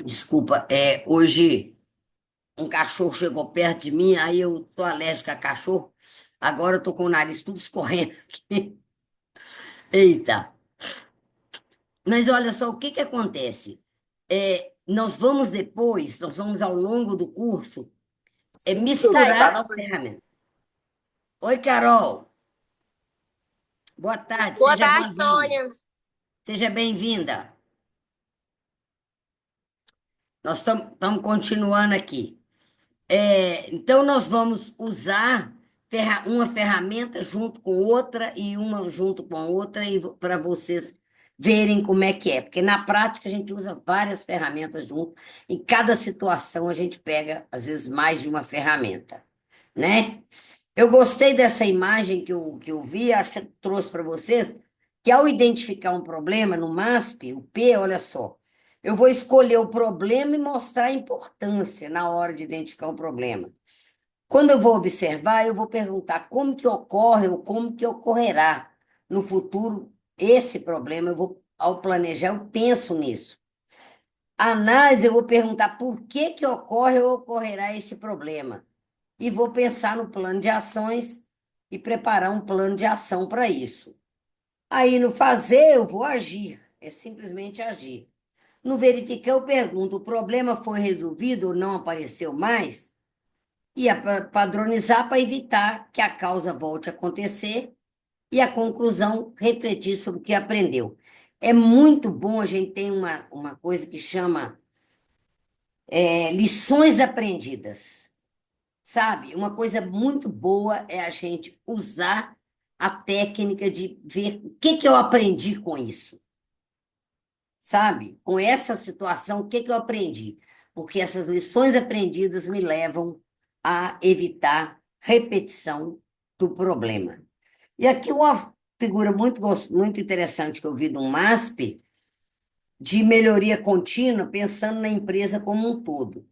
desculpa, hoje um cachorro chegou perto de mim, aí eu tô alérgica a cachorro, agora eu tô com o nariz tudo escorrendo aqui. Eita! Mas olha só, o que que acontece? Nós vamos ao longo do curso, misturar as ferramentas. Oi, Carol. Boa tarde, Boa seja tarde, bem-vinda. Sônia. Seja bem-vinda. Nós estamos continuando aqui. Então, nós vamos usar uma ferramenta junto com outra e uma junto com a outra para vocês verem como é que é. Porque na prática a gente usa várias ferramentas junto. Em cada situação a gente pega, às vezes, mais de uma ferramenta, né? Eu gostei dessa imagem que eu vi, acho que trouxe para vocês, que ao identificar um problema no MASP, o P, olha só, eu vou escolher o problema e mostrar a importância na hora de identificar um problema. Quando eu vou observar, eu vou perguntar como que ocorre ou como que ocorrerá no futuro esse problema. Ao planejar, eu penso nisso. A análise, eu vou perguntar por que que ocorre ou ocorrerá esse problema. E vou pensar no plano de ações e preparar um plano de ação para isso. Aí, no fazer, eu vou agir. É simplesmente agir. No verificar, eu pergunto: o problema foi resolvido ou não apareceu mais? E é para padronizar para evitar que a causa volte a acontecer e a conclusão, refletir sobre o que aprendeu. É muito bom, a gente tem uma coisa que chama lições aprendidas, sabe? Uma coisa muito boa é a gente usar a técnica de ver o que que eu aprendi com isso, sabe? Com essa situação, o que que eu aprendi? Porque essas lições aprendidas me levam a evitar repetição do problema. E aqui uma figura muito interessante que eu vi de um MASP, de melhoria contínua, pensando na empresa como um todo.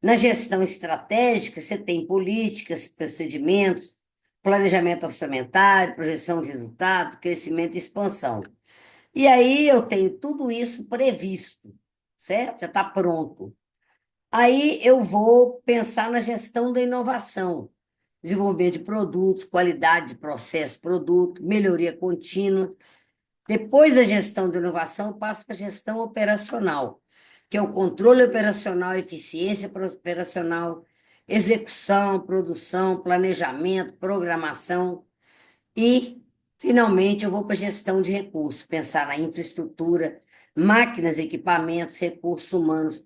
Na gestão estratégica, você tem políticas, procedimentos, planejamento orçamentário, projeção de resultado, crescimento e expansão. E aí eu tenho tudo isso previsto, certo? Já está pronto. Aí eu vou pensar na gestão da inovação, desenvolvimento de produtos, qualidade de processo, produto, melhoria contínua. Depois da gestão da inovação, eu passo para a gestão operacional, que é o controle operacional, eficiência operacional, execução, produção, planejamento, programação e, finalmente, eu vou para a gestão de recursos, pensar na infraestrutura, máquinas, equipamentos, recursos humanos.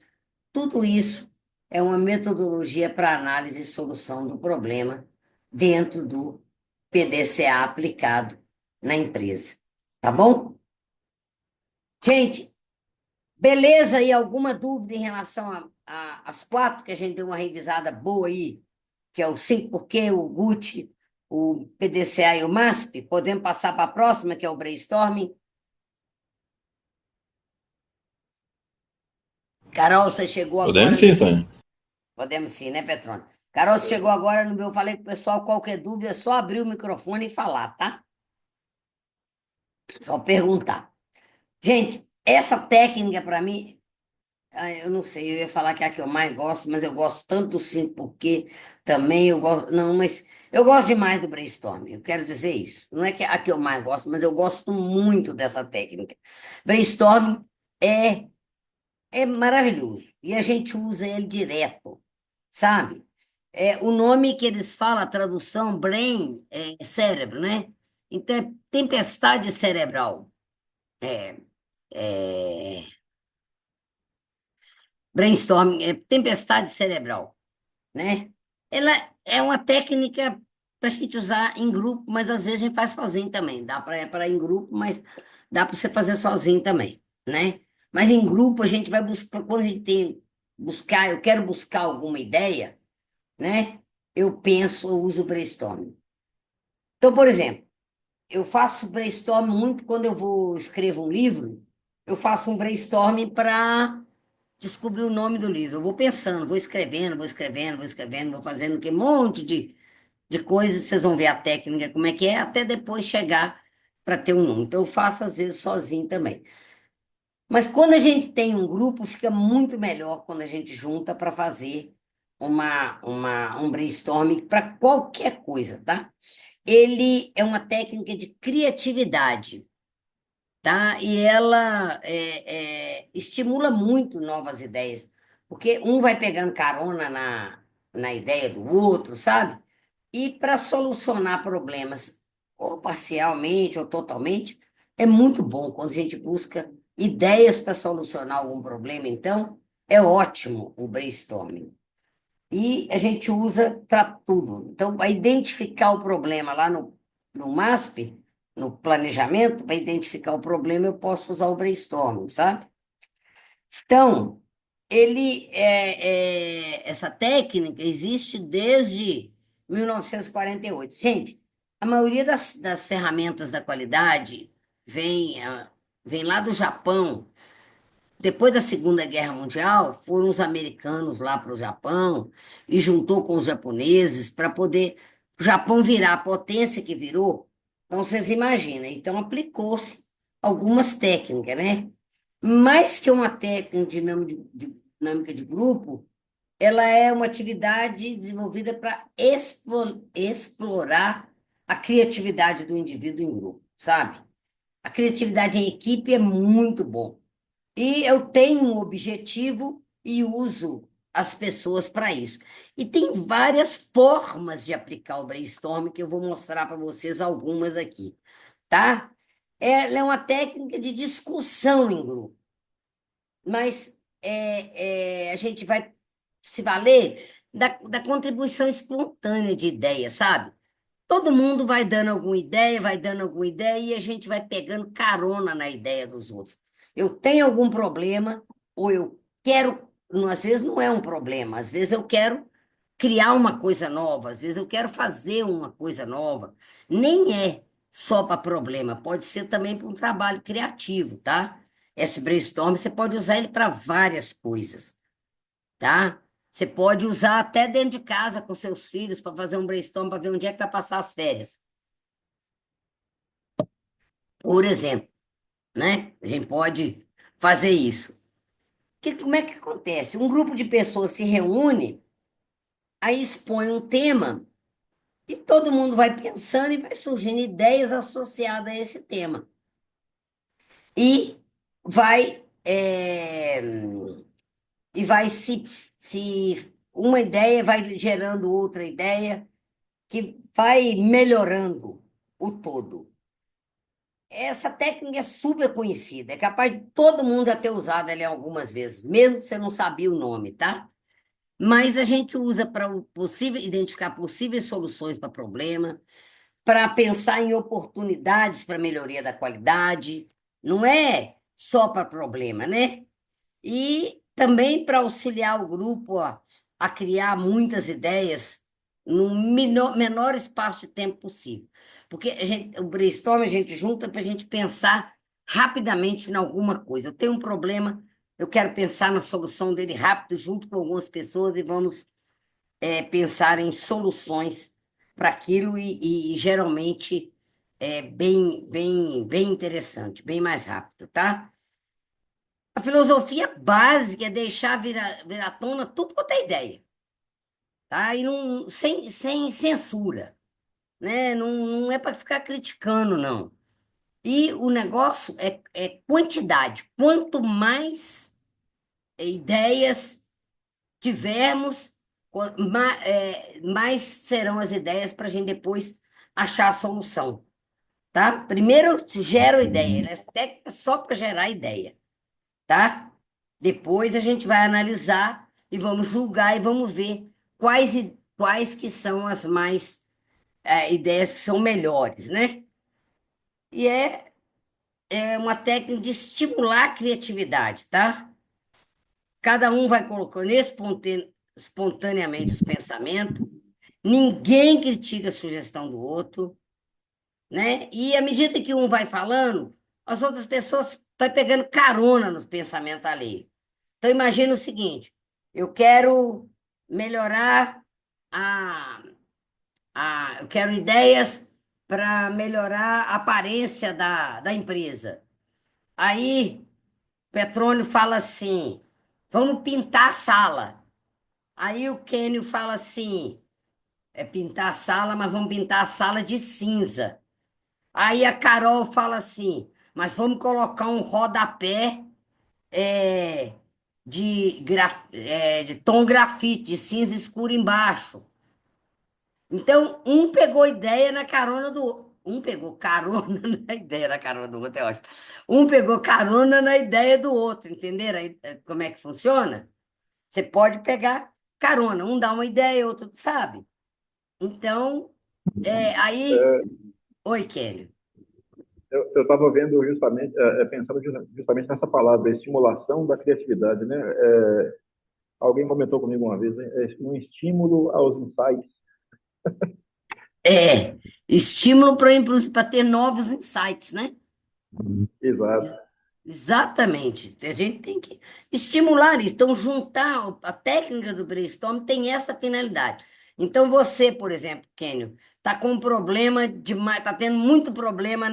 Tudo isso é uma metodologia para análise e solução do problema dentro do PDCA aplicado na empresa. Tá bom? Gente, beleza aí? Alguma dúvida em relação às quatro que a gente deu uma revisada boa aí? Que é o 5 porquê, o GUT, o PDCA e o MASP? Podemos passar para a próxima, que é o brainstorming? Carol, você chegou agora Podemos sim, no... Sônia. Podemos sim, né, Petrona? Carol, você chegou agora no meu... Eu falei para o pessoal, qualquer dúvida é só abrir o microfone e falar, tá? Só perguntar. Gente, essa técnica, para mim, eu não sei, eu ia falar que é a que eu mais gosto, mas eu gosto tanto do 5 porque também eu gosto. Não, mas eu gosto demais do brainstorming, eu quero dizer isso. Não é que é a que eu mais gosto, mas eu gosto muito dessa técnica. Brainstorming é, é maravilhoso e a gente usa ele direto, sabe? O nome que eles falam, a tradução, brain, é cérebro, né? Então, é tempestade cerebral. É, brainstorming, é tempestade cerebral, né? Ela é uma técnica para a gente usar em grupo, mas às vezes a gente faz sozinho também. Dá para ir em grupo, mas dá para você fazer sozinho também, né? Mas em grupo a gente vai buscar, quando a gente tem buscar, eu quero buscar alguma ideia, né? Eu penso, eu uso o brainstorming. Então, por exemplo, eu faço brainstorming muito quando eu vou escrevo um livro, eu faço um brainstorming para descobrir o nome do livro. Eu vou pensando, vou escrevendo, vou escrevendo, vou escrevendo, vou fazendo um monte de coisas, vocês vão ver a técnica, como é que é, até depois chegar para ter um nome. Então, eu faço às vezes sozinho também. Mas quando a gente tem um grupo, fica muito melhor quando a gente junta para fazer um brainstorming para qualquer coisa, tá? Ele é uma técnica de criatividade, tá? E ela estimula muito novas ideias, porque um vai pegando carona na ideia do outro, sabe? E para solucionar problemas, ou parcialmente ou totalmente, é muito bom quando a gente busca ideias para solucionar algum problema, então é ótimo o brainstorming. E a gente usa para tudo. Então, para identificar o problema lá no MASP, no planejamento, para identificar o problema, eu posso usar o brainstorming, sabe? Então, essa técnica existe desde 1948. Gente, a maioria das ferramentas da qualidade vem lá do Japão. Depois da Segunda Guerra Mundial, foram os americanos lá para o Japão e juntou com os japoneses para poder o Japão virar a potência que virou. Então, vocês imaginam. Então, aplicou-se algumas técnicas, né? Mais que uma técnica dinâmica de grupo, ela é uma atividade desenvolvida para explorar a criatividade do indivíduo em grupo, sabe? A criatividade em equipe é muito bom. E eu tenho um objetivo e uso as pessoas para isso. E tem várias formas de aplicar o brainstorming que eu vou mostrar para vocês algumas aqui, tá? Ela é uma técnica de discussão em grupo, mas a gente vai se valer da contribuição espontânea de ideias, sabe? Todo mundo vai dando alguma ideia, vai dando alguma ideia, e a gente vai pegando carona na ideia dos outros. Eu tenho algum problema, ou eu quero, às vezes não é um problema, às vezes eu quero criar uma coisa nova, às vezes eu quero fazer uma coisa nova. Nem é só para problema, pode ser também para um trabalho criativo, tá? Esse brainstorm, você pode usar ele para várias coisas, tá? Você pode usar até dentro de casa com seus filhos para fazer um brainstorm para ver onde é que vai passar as férias. Por exemplo, né? A gente pode fazer isso. Como é que acontece? Um grupo de pessoas se reúne, aí expõe um tema e todo mundo vai pensando e vai surgindo ideias associadas a esse tema. E vai, e vai se uma ideia vai gerando outra ideia que vai melhorando o todo. Essa técnica é super conhecida, é capaz de todo mundo já ter usado ela algumas vezes, mesmo se você não sabia o nome, tá? Mas a gente usa para identificar possíveis soluções para problema, para pensar em oportunidades para melhoria da qualidade, não é só para problema, né? E também para auxiliar o grupo a criar muitas ideias no menor espaço de tempo possível. Porque o brainstorm a gente junta para a gente pensar rapidamente em alguma coisa. Eu tenho um problema, eu quero pensar na solução dele rápido, junto com algumas pessoas, e vamos pensar em soluções para aquilo, e geralmente é bem interessante, bem mais rápido, tá? A filosofia básica é deixar vir à tona tudo quanto é ideia, tá? E não, sem censura, né? Não é para ficar criticando, não. E o negócio é quantidade. Quanto mais ideias tivermos, mais serão as ideias para a gente depois achar a solução, tá? Primeiro gera a ideia, né? Técnica só para gerar ideia, tá? Depois a gente vai analisar e vamos julgar e vamos ver quais que são as mais ideias que são melhores, né? E é uma técnica de estimular a criatividade, tá? Cada um vai colocando espontaneamente os pensamentos, ninguém critica a sugestão do outro, né? E à medida que um vai falando, as outras pessoas vão pegando carona nos pensamentos alheios. Então, imagina o seguinte: eu quero melhorar a, eu quero ideias para melhorar a aparência da empresa. Aí, Petrônio fala assim: vamos pintar a sala. Aí o Quênio fala assim: é pintar a sala, mas vamos pintar a sala de cinza. Aí a Carol fala assim: mas vamos colocar um rodapé é, de tom grafite, de cinza escuro embaixo. Então, um pegou ideia na carona do outro. Um pegou carona na ideia da carona do outro, é ótimo. Um pegou carona na ideia do outro, entenderam aí como é que funciona? Você pode pegar carona, um dá uma ideia, outro sabe. Então, aí. Oi, Kelly. Eu estava vendo justamente, pensando justamente nessa palavra, estimulação da criatividade, né? Alguém comentou comigo uma vez, um estímulo aos insights. Estímulo para ter novos insights, né? Exato. Exatamente. A gente tem que estimular isso. Então, juntar a técnica do brainstorm tem essa finalidade. Então, você, por exemplo, Kênio, está com um problema demais, está tendo muito problema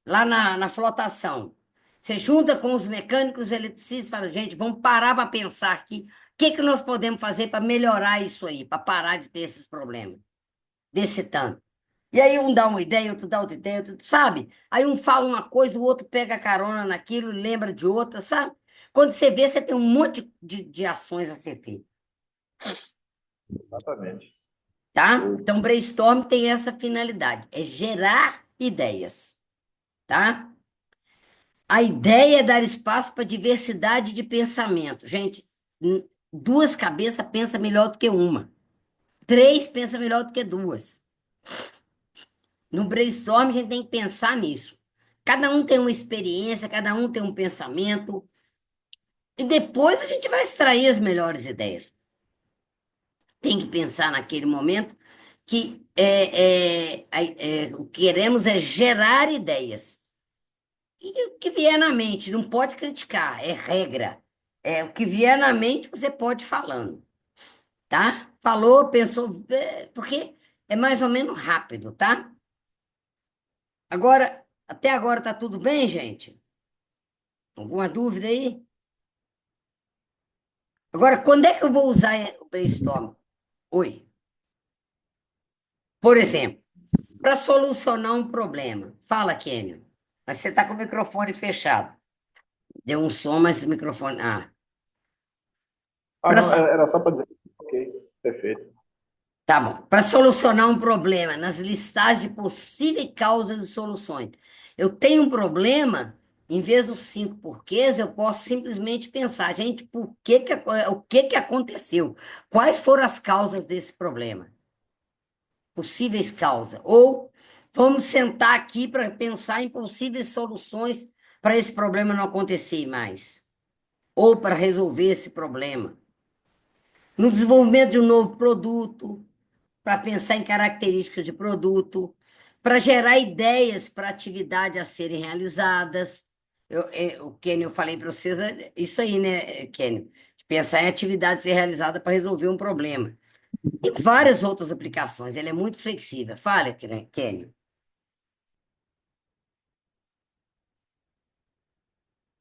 lá na flotação. Você junta com os mecânicos, eletricistas, e fala, gente, vamos parar para pensar aqui o que que nós podemos fazer para melhorar isso aí, para parar de ter esses problemas, desse tanto. E aí um dá uma ideia, outro dá outra ideia, outro, sabe? Aí um fala uma coisa, o outro pega carona naquilo, lembra de outra, sabe? Quando você vê, você tem um monte de ações a ser feitas, Exatamente. tá? Então, brainstorm tem essa finalidade, é gerar ideias, tá? A ideia é dar espaço para diversidade de pensamento. Gente, duas cabeças pensam melhor do que uma. Três pensam melhor do que duas. No brainstorm, a gente tem que pensar nisso. Cada um tem uma experiência, cada um tem um pensamento, e depois a gente vai extrair as melhores ideias. Tem que pensar naquele momento que o que queremos é gerar ideias. E o que vier na mente, não pode criticar, é regra. É, o que vier na mente, você pode ir falando, tá? Falou, pensou, porque é mais ou menos rápido, tá? Agora, até agora tá tudo bem, gente? Alguma dúvida aí? Agora, quando é que eu vou usar o brainstorm? Oi. Por exemplo, para solucionar um problema. Fala, Kênio. Mas você está com o microfone fechado. Deu um som, mas o microfone. Ah. Ah, Pra... não, era só para dizer. Ok, perfeito. Tá bom. Para solucionar um problema, nas listagens de possíveis causas e soluções. Eu tenho um problema, em vez dos 5 porquês, eu posso simplesmente pensar, gente, o que que aconteceu? Quais foram as causas desse problema? Possíveis causas. Ou vamos sentar aqui para pensar em possíveis soluções para esse problema não acontecer mais. Ou para resolver esse problema. No desenvolvimento de um novo produto, para pensar em características de produto, para gerar ideias para atividades a serem realizadas. O Kenny, eu falei para vocês, isso aí, né, Kenny? Pensar em atividades a ser realizadas para resolver um problema. E várias outras aplicações, ele é muito flexível. Fala, Kenny.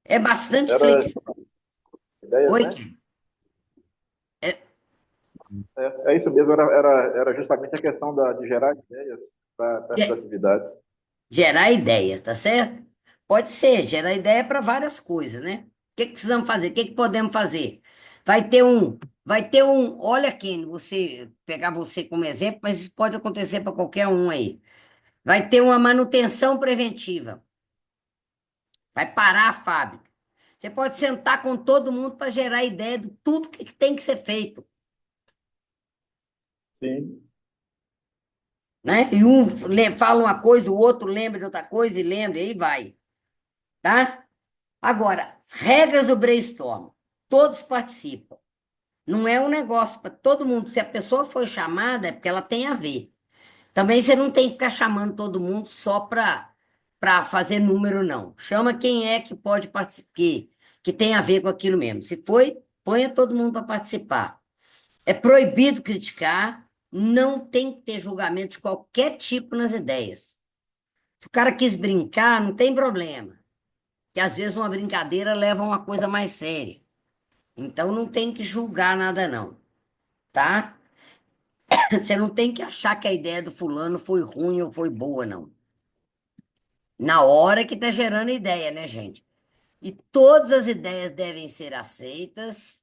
É bastante Era flexível. ideias, Oi, né? Kenny. É, É isso mesmo, era justamente a questão de gerar ideias para essas ge- atividades. gerar ideia, tá certo? Pode ser, gerar ideia para várias coisas, né? O que que precisamos fazer? O que que podemos fazer? Olha, Kenny, pegar você como exemplo, mas isso pode acontecer para qualquer um aí. Vai ter uma manutenção preventiva. Vai parar a fábrica. Você pode sentar com todo mundo para gerar ideia de tudo que tem que ser feito, Sim, né? E um fala uma coisa, o outro lembra de outra coisa e lembra, e aí vai, tá? Agora, regras do brainstorm. Todos participam. Não é um negócio para todo mundo. Se a pessoa foi chamada, é porque ela tem a ver. Também você não tem que ficar chamando todo mundo só para fazer número, não. Chama quem é que pode participar, que tem a ver com aquilo mesmo. Se foi, ponha todo mundo para participar. É proibido criticar, não tem que ter julgamento de qualquer tipo nas ideias. Se o cara quis brincar, não tem problema. Porque às vezes uma brincadeira leva a uma coisa mais séria. Então não tem que julgar nada, não, tá? Você não tem que achar que a ideia do fulano foi ruim ou foi boa, não. Na hora que tá gerando ideia, né, gente? E todas as ideias devem ser aceitas.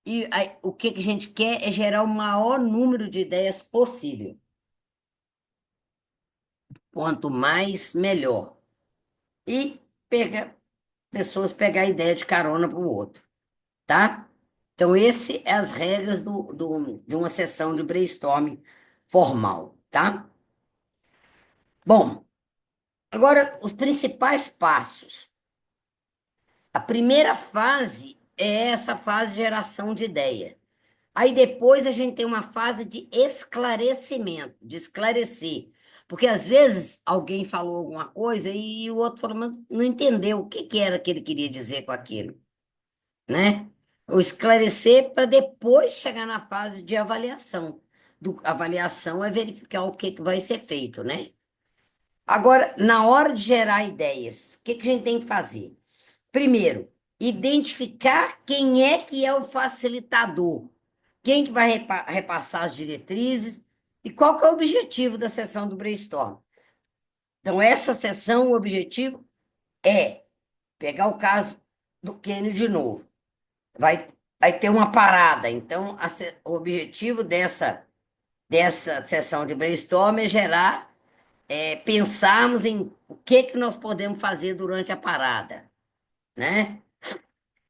E aí, o que que a gente quer é gerar o maior número de ideias possível. Quanto mais, melhor. E pessoas pegar a ideia de carona para o outro, tá? Então, esse é as regras de uma sessão de brainstorming formal, tá? Bom, agora os principais passos. A primeira fase é essa fase de geração de ideia. Aí depois a gente tem uma fase de esclarecimento, de esclarecer. Porque às vezes alguém falou alguma coisa e o outro falou, mas não entendeu o que que era que ele queria dizer com aquilo, né? O esclarecer para depois chegar na fase de avaliação. Avaliação é verificar o que que vai ser feito, né? Agora, na hora de gerar ideias, o que que a gente tem que fazer? Primeiro, identificar quem é que é o facilitador, quem que vai repassar as diretrizes e qual que é o objetivo da sessão do brainstorm. Então, essa sessão, o objetivo é pegar o caso do cânion de novo. Vai ter uma parada. Então, o objetivo dessa sessão de brainstorm é gerar, pensarmos em o que nós podemos fazer durante a parada, né?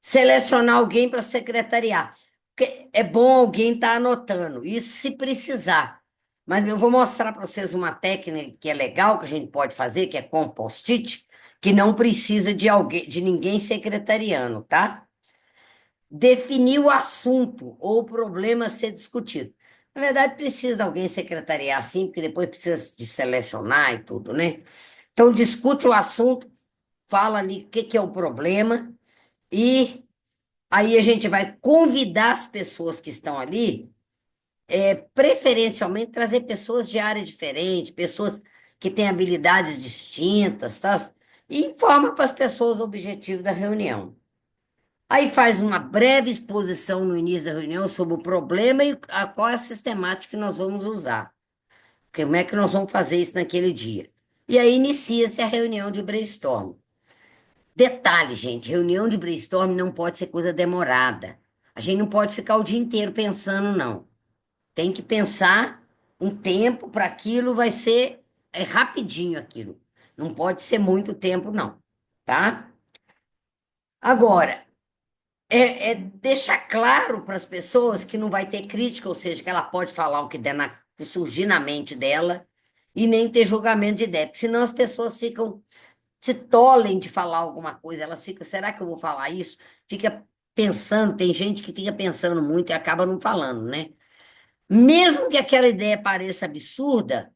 Selecionar alguém para secretariar. Porque é bom alguém estar anotando, isso se precisar. Mas eu vou mostrar para vocês uma técnica que é legal, que a gente pode fazer, que é com post-it, que não precisa de ninguém secretariando, tá? Definir o assunto ou o problema a ser discutido. Na verdade, precisa de alguém secretariar assim, porque depois precisa de selecionar e tudo, né? Então, discute o assunto, fala ali o que é o problema, e aí a gente vai convidar as pessoas que estão ali, preferencialmente trazer pessoas de área diferente, pessoas que têm habilidades distintas, tá? E informa para as pessoas o objetivo da reunião. Aí faz uma breve exposição no início da reunião sobre o problema e qual é a sistemática que nós vamos usar. Como é que nós vamos fazer isso naquele dia. E aí inicia-se a reunião de brainstorm. Detalhe, gente, reunião de brainstorm não pode ser coisa demorada. A gente não pode ficar o dia inteiro pensando, não. Tem que pensar um tempo para aquilo, vai ser rapidinho aquilo. Não pode ser muito tempo, não, tá? Agora, deixar claro para as pessoas que não vai ter crítica, ou seja, que ela pode falar o que der que surgir na mente dela e nem ter julgamento de ideia, porque senão as pessoas ficam, se tolhem de falar alguma coisa, elas ficam, será que eu vou falar isso? Fica pensando, tem gente que fica pensando muito e acaba não falando, né? Mesmo que aquela ideia pareça absurda,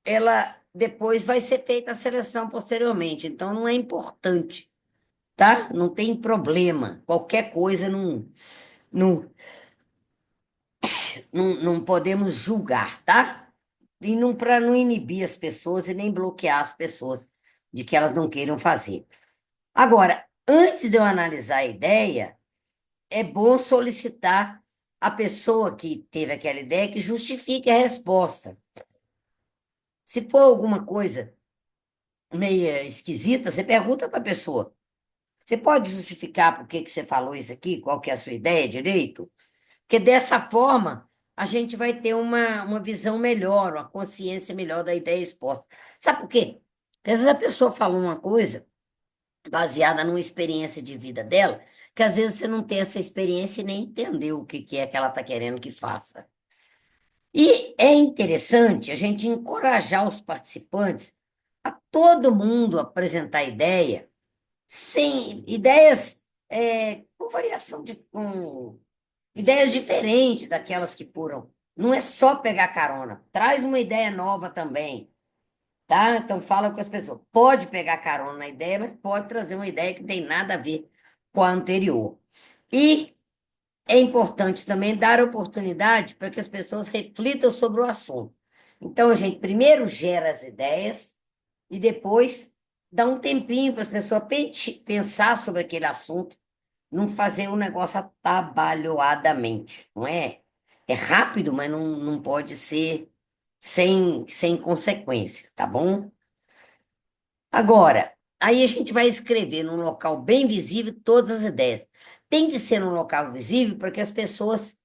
ela depois vai ser feita a seleção posteriormente, então não é importante, tá? Não tem problema, qualquer coisa não, não podemos julgar, tá? E não para não inibir as pessoas e nem bloquear as pessoas de que elas não queiram fazer. Agora, antes de eu analisar a ideia, é bom solicitar a pessoa que teve aquela ideia que justifique a resposta. Se for alguma coisa meio esquisita, você pergunta para a pessoa. Você pode justificar por que você falou isso aqui? Qual que é a sua ideia direito? Porque dessa forma a gente vai ter uma visão melhor, uma consciência melhor da ideia exposta. Sabe por quê? Porque às vezes a pessoa falou uma coisa baseada numa experiência de vida dela, que às vezes você não tem essa experiência e nem entendeu o que é que ela está querendo que faça. E é interessante a gente encorajar os participantes a todo mundo apresentar ideia, sem ideias, com variação com ideias diferentes daquelas que foram. Não é só pegar carona, traz uma ideia nova também, tá? Então fala com as pessoas. Pode pegar carona na ideia, mas pode trazer uma ideia que não tem nada a ver com a anterior. E é importante também dar oportunidade para que as pessoas reflitam sobre o assunto. Então, a gente primeiro gera as ideias e depois dá um tempinho para as pessoas pensar sobre aquele assunto, não fazer um negócio atabalhoadamente, não é? É rápido, mas não pode ser sem consequência, tá bom? Agora, aí a gente vai escrever num local bem visível todas as ideias. Tem que ser num local visível para que as pessoas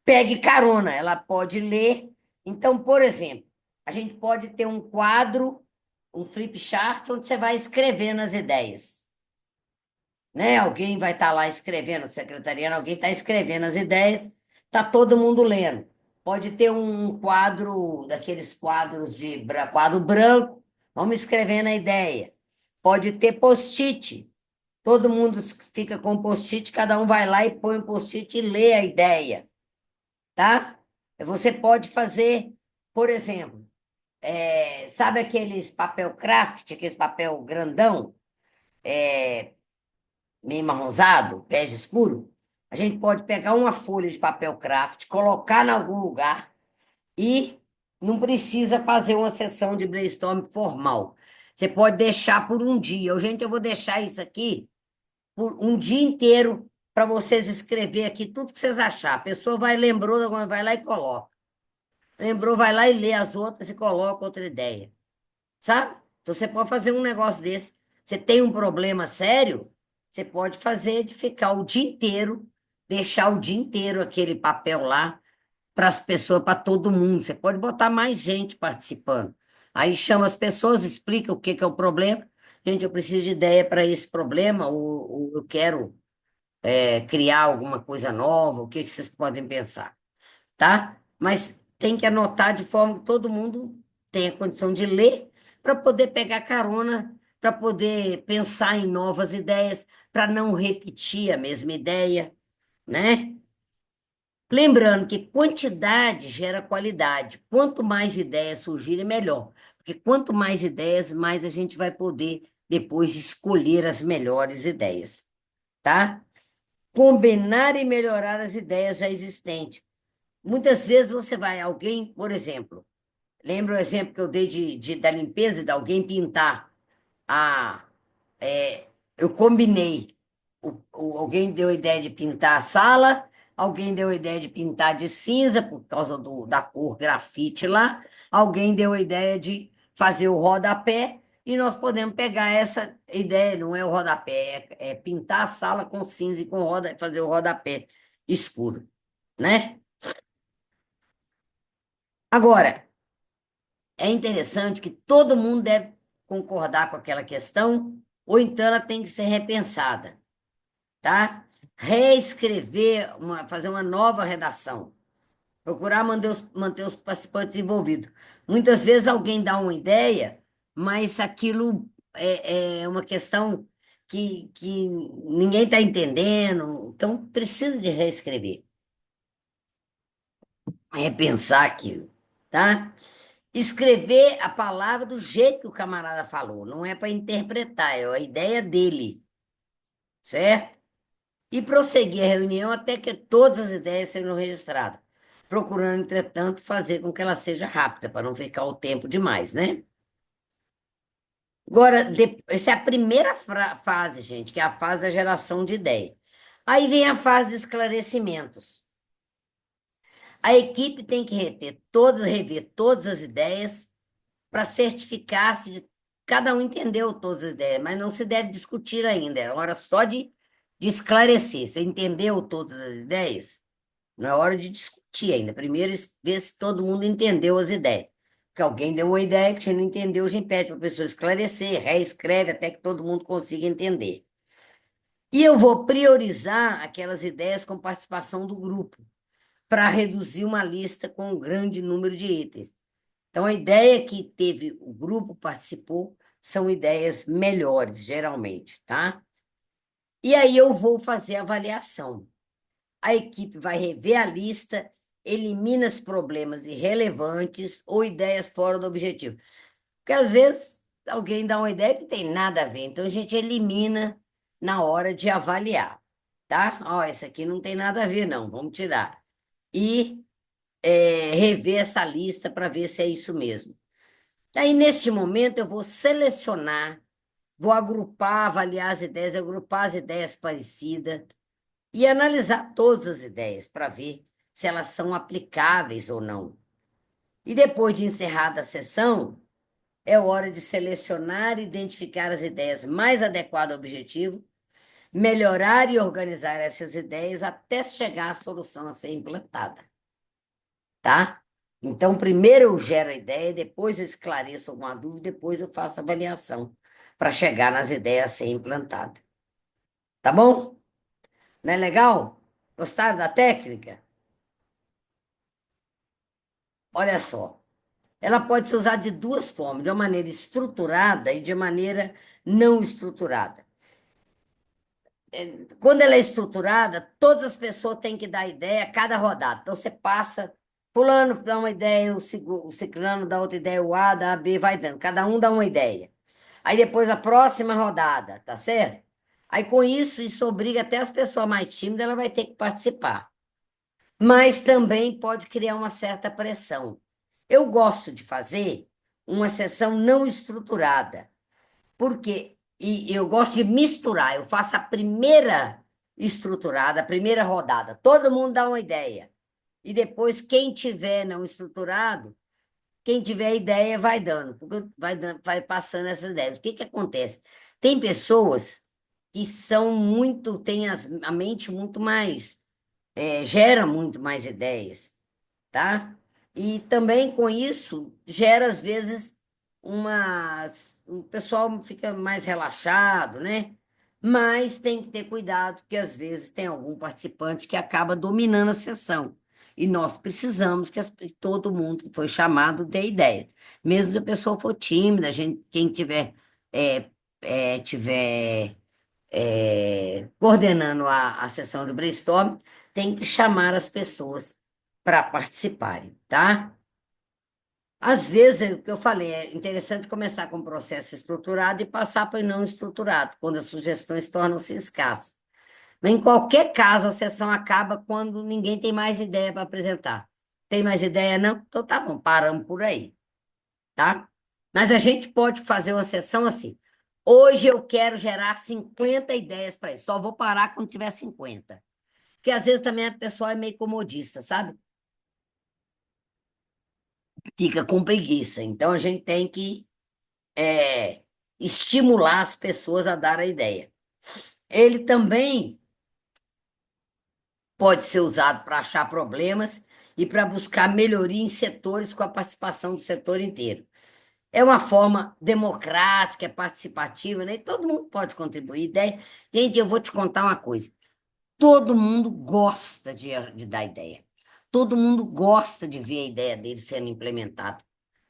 peguem carona, ela pode ler. Então, por exemplo, a gente pode ter um quadro, um flip chart, onde você vai escrevendo as ideias. Né? Alguém vai estar lá escrevendo, secretariado, alguém está escrevendo as ideias, está todo mundo lendo. Pode ter um quadro, daqueles quadros de quadro branco, vamos escrevendo a ideia. Pode ter post-it, todo mundo fica com post-it, cada um vai lá e põe o post-it e lê a ideia, tá? Você pode fazer, por exemplo, sabe aqueles papel craft, aqueles papel grandão? Meio marronzado, bege escuro, a gente pode pegar uma folha de papel craft, colocar em algum lugar e não precisa fazer uma sessão de brainstorm formal. Você pode deixar por um dia. Gente, eu vou deixar isso aqui por um dia inteiro para vocês escrever aqui tudo que vocês achar. A pessoa lembrou, vai lá e coloca. Lembrou, vai lá e lê as outras e coloca outra ideia. Sabe? Então você pode fazer um negócio desse. Você tem um problema sério, você pode fazer de ficar o dia inteiro, deixar o dia inteiro aquele papel lá para as pessoas, para todo mundo. Você pode botar mais gente participando. Aí chama as pessoas, explica o que que é o problema. Gente, eu preciso de ideia para esse problema, ou eu quero criar alguma coisa nova, o que que vocês podem pensar, tá? Mas tem que anotar de forma que todo mundo tenha condição de ler para poder pegar carona, para poder pensar em novas ideias, para não repetir a mesma ideia, né? Lembrando que quantidade gera qualidade. Quanto mais ideias surgirem, melhor. Porque quanto mais ideias, mais a gente vai poder depois escolher as melhores ideias, tá? Combinar e melhorar as ideias já existentes. Muitas vezes você vai, alguém, por exemplo, lembra o exemplo que eu dei da limpeza, de alguém pintar a eu combinei. Alguém deu a ideia de pintar a sala, alguém deu a ideia de pintar de cinza por causa da cor grafite lá, alguém deu a ideia de fazer o rodapé, e nós podemos pegar essa ideia, não é o rodapé, é pintar a sala com cinza e fazer o rodapé escuro, né? Agora, é interessante que todo mundo deve concordar com aquela questão, ou então ela tem que ser repensada, tá? Reescrever, fazer uma nova redação, procurar manter os participantes envolvidos. Muitas vezes alguém dá uma ideia, mas aquilo é uma questão que ninguém está entendendo, então precisa de reescrever, repensar aquilo, tá? Escrever a palavra do jeito que o camarada falou, não é para interpretar, é a ideia dele, certo? E prosseguir a reunião até que todas as ideias sejam registradas, procurando, entretanto, fazer com que ela seja rápida, para não ficar o tempo demais, né? Agora, essa é a primeira fase, gente, que é a fase da geração de ideia. Aí vem a fase de esclarecimentos. A equipe tem que rever todas as ideias para certificar-se de cada um entendeu todas as ideias, mas não se deve discutir ainda, é hora só de esclarecer. Você entendeu todas as ideias? Não é hora de discutir ainda. Primeiro, ver se todo mundo entendeu as ideias. Porque alguém deu uma ideia que a gente não entendeu, a gente pede para a pessoa esclarecer, reescreve até que todo mundo consiga entender. E eu vou priorizar aquelas ideias com participação do grupo, para reduzir uma lista com um grande número de itens. Então, a ideia que teve, o grupo participou, são ideias melhores, geralmente, tá? E aí eu vou fazer a avaliação. A equipe vai rever a lista, elimina os problemas irrelevantes ou ideias fora do objetivo. Porque às vezes alguém dá uma ideia que tem nada a ver, então a gente elimina na hora de avaliar, tá? Ó, essa aqui não tem nada a ver, não, vamos tirar. E rever essa lista para ver se é isso mesmo. Aí, neste momento, eu vou selecionar, vou agrupar, avaliar as ideias, agrupar as ideias parecidas e analisar todas as ideias para ver se elas são aplicáveis ou não. E depois de encerrada a sessão, é hora de selecionar e identificar as ideias mais adequadas ao objetivo, melhorar e organizar essas ideias até chegar à solução a ser implantada. Tá? Então, primeiro eu gero a ideia, depois eu esclareço alguma dúvida, depois eu faço a avaliação para chegar nas ideias a ser implantadas. Tá bom? Não é legal? Gostaram da técnica? Olha só, ela pode ser usada de duas formas, de uma maneira estruturada e de maneira não estruturada. Quando ela é estruturada, todas as pessoas têm que dar ideia a cada rodada. Então, você passa, fulano dá uma ideia, o ciclano dá outra ideia, o A dá a B, vai dando. Cada um dá uma ideia. Aí, depois, a próxima rodada, tá certo? Aí, com isso obriga até as pessoas mais tímidas, ela vai ter que participar. Mas também pode criar uma certa pressão. Eu gosto de fazer uma sessão não estruturada, porque eu gosto de misturar. Eu faço a primeira estruturada, a primeira rodada. Todo mundo dá uma ideia. E depois, quem tiver não estruturado, quem tiver ideia vai dando, porque vai passando essas ideias. O que que acontece? Tem pessoas que são muito, têm a mente muito mais, gera muito mais ideias, tá? E também com isso gera, às vezes, o pessoal fica mais relaxado, né? Mas tem que ter cuidado, porque às vezes tem algum participante que acaba dominando a sessão. E nós precisamos que todo mundo que foi chamado dê ideia. Mesmo se a pessoa for tímida, quem tiver, é, tiver coordenando a sessão de brainstorm, tem que chamar as pessoas para participarem, tá? Às vezes, é o que eu falei, é interessante começar com um processo estruturado e passar para o não estruturado, quando as sugestões tornam-se escassas. Mas, em qualquer caso, a sessão acaba quando ninguém tem mais ideia para apresentar. Tem mais ideia, não? Então tá bom, paramos por aí, tá? Mas a gente pode fazer uma sessão assim. Hoje eu quero gerar 50 ideias para isso. Só vou parar quando tiver 50. Porque às vezes também a pessoa é meio comodista, sabe? Fica com preguiça. Então a gente tem que estimular as pessoas a dar a ideia. Ele também pode ser usado para achar problemas e para buscar melhoria em setores com a participação do setor inteiro. É uma forma democrática, é participativa, né? E todo mundo pode contribuir. Ideia. Gente, eu vou te contar uma coisa. Todo mundo gosta de dar ideia. Todo mundo gosta de ver a ideia dele sendo implementada.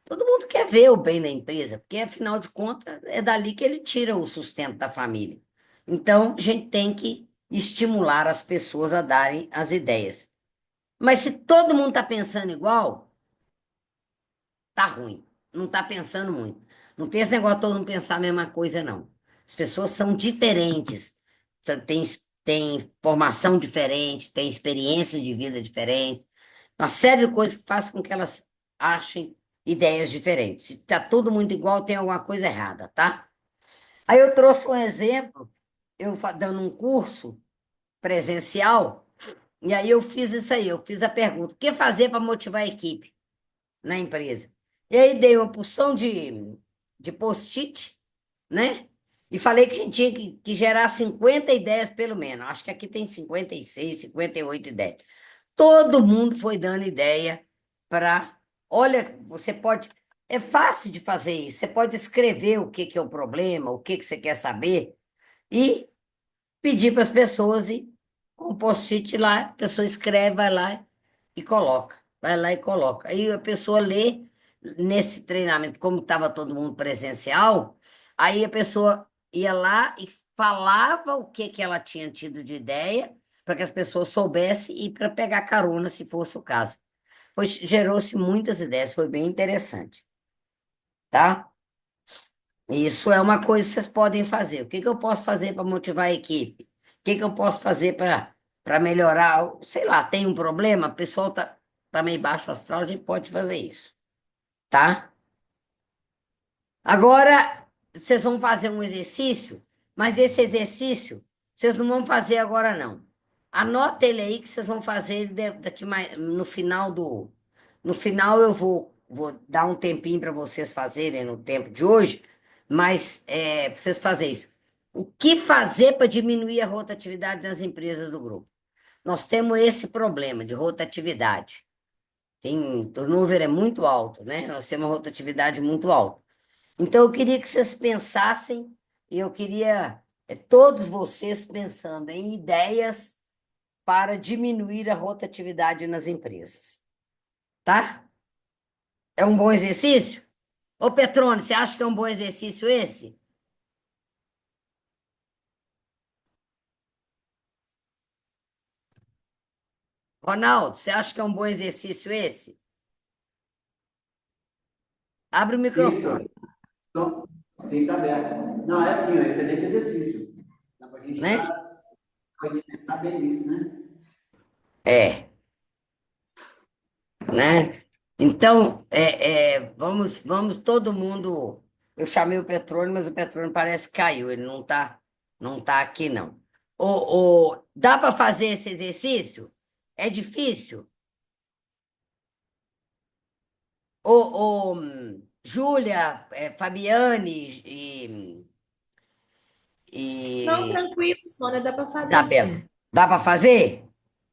Todo mundo quer ver o bem da empresa, porque, afinal de contas, é dali que ele tira o sustento da família. Então, a gente tem que estimular as pessoas a darem as ideias. Mas se todo mundo está pensando igual, tá ruim. Não está pensando muito. Não tem esse negócio de todo mundo pensar a mesma coisa, não. As pessoas são diferentes, têm formação diferente, têm experiência de vida diferente, uma série de coisas que fazem com que elas achem ideias diferentes. Se está tudo muito igual, tem alguma coisa errada, tá? Aí eu trouxe um exemplo, dando um curso presencial, e aí eu fiz isso aí, eu fiz a pergunta: o que fazer para motivar a equipe na empresa? E aí dei uma porção de post-it, né? E falei que a gente tinha que gerar 50 ideias, pelo menos. Acho que aqui tem 56, 58 ideias. Todo mundo foi dando ideia para. Olha, você pode. É fácil de fazer isso. Você pode escrever o que que é o problema, o que que você quer saber, e pedir para as pessoas e com um post-it lá, a pessoa escreve, vai lá e coloca. Vai lá e coloca. Aí a pessoa lê nesse treinamento, como estava todo mundo presencial, aí a pessoa ia lá e falava o que que ela tinha tido de ideia, para que as pessoas soubessem e para pegar carona, se fosse o caso. Gerou-se muitas ideias, foi bem interessante, tá? Isso é uma coisa que vocês podem fazer. O que que eu posso fazer para motivar a equipe? O que que eu posso fazer para melhorar? Sei lá, tem um problema? O pessoal tá meio baixo astral, a gente pode fazer isso, tá? Agora, vocês vão fazer um exercício, mas esse exercício vocês não vão fazer agora, não. Anota ele aí que vocês vão fazer ele daqui mais, no final do. No final eu vou dar um tempinho para vocês fazerem no tempo de hoje, mas para vocês fazerem isso. O que fazer para diminuir a rotatividade das empresas do grupo? Nós temos esse problema de rotatividade. O turnover é muito alto, né? Nós temos uma rotatividade muito alta. Então, eu queria que vocês pensassem, e eu queria todos vocês pensando em ideias para diminuir a rotatividade nas empresas, tá? É um bom exercício? Ô, Petrone, você acha que é um bom exercício esse? Ronaldo, você acha que é um bom exercício esse? Abre o Sim, microfone, senhor. Então, sim, está aberto. Não, é assim, é um excelente exercício. Dá para a gente né? pode pensar bem nisso, né? É, né? Então, vamos todo mundo. Eu chamei o Petrônio, mas o Petrônio parece que caiu, ele não tá aqui, não. Dá para fazer esse exercício? É difícil? Júlia, Fabiane Não, e tranquilo, Sônia, dá para fazer Isabela. sim. Dá para fazer?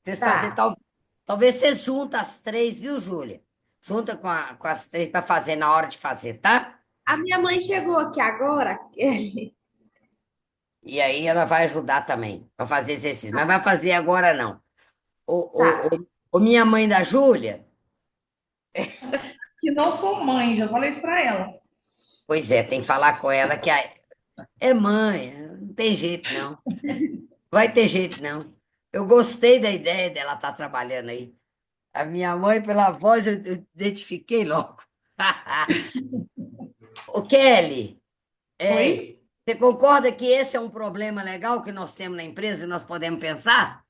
Vocês fazer Tá. talvez vocês juntem as três, viu, Júlia? Junta com as três para fazer na hora de fazer, tá? A minha mãe chegou aqui agora. E aí ela vai ajudar também para fazer exercício. Mas vai fazer agora não. Tá. O minha mãe da Júlia, Que não sou mãe, já falei isso para ela. pois é, tem que falar com ela que é mãe, não tem jeito não. Vai ter jeito não. Eu gostei da ideia dela estar trabalhando aí. A minha mãe, pela voz, eu identifiquei logo. O Kelly, Oi? você concorda que esse é um problema legal que nós temos na empresa e nós podemos pensar?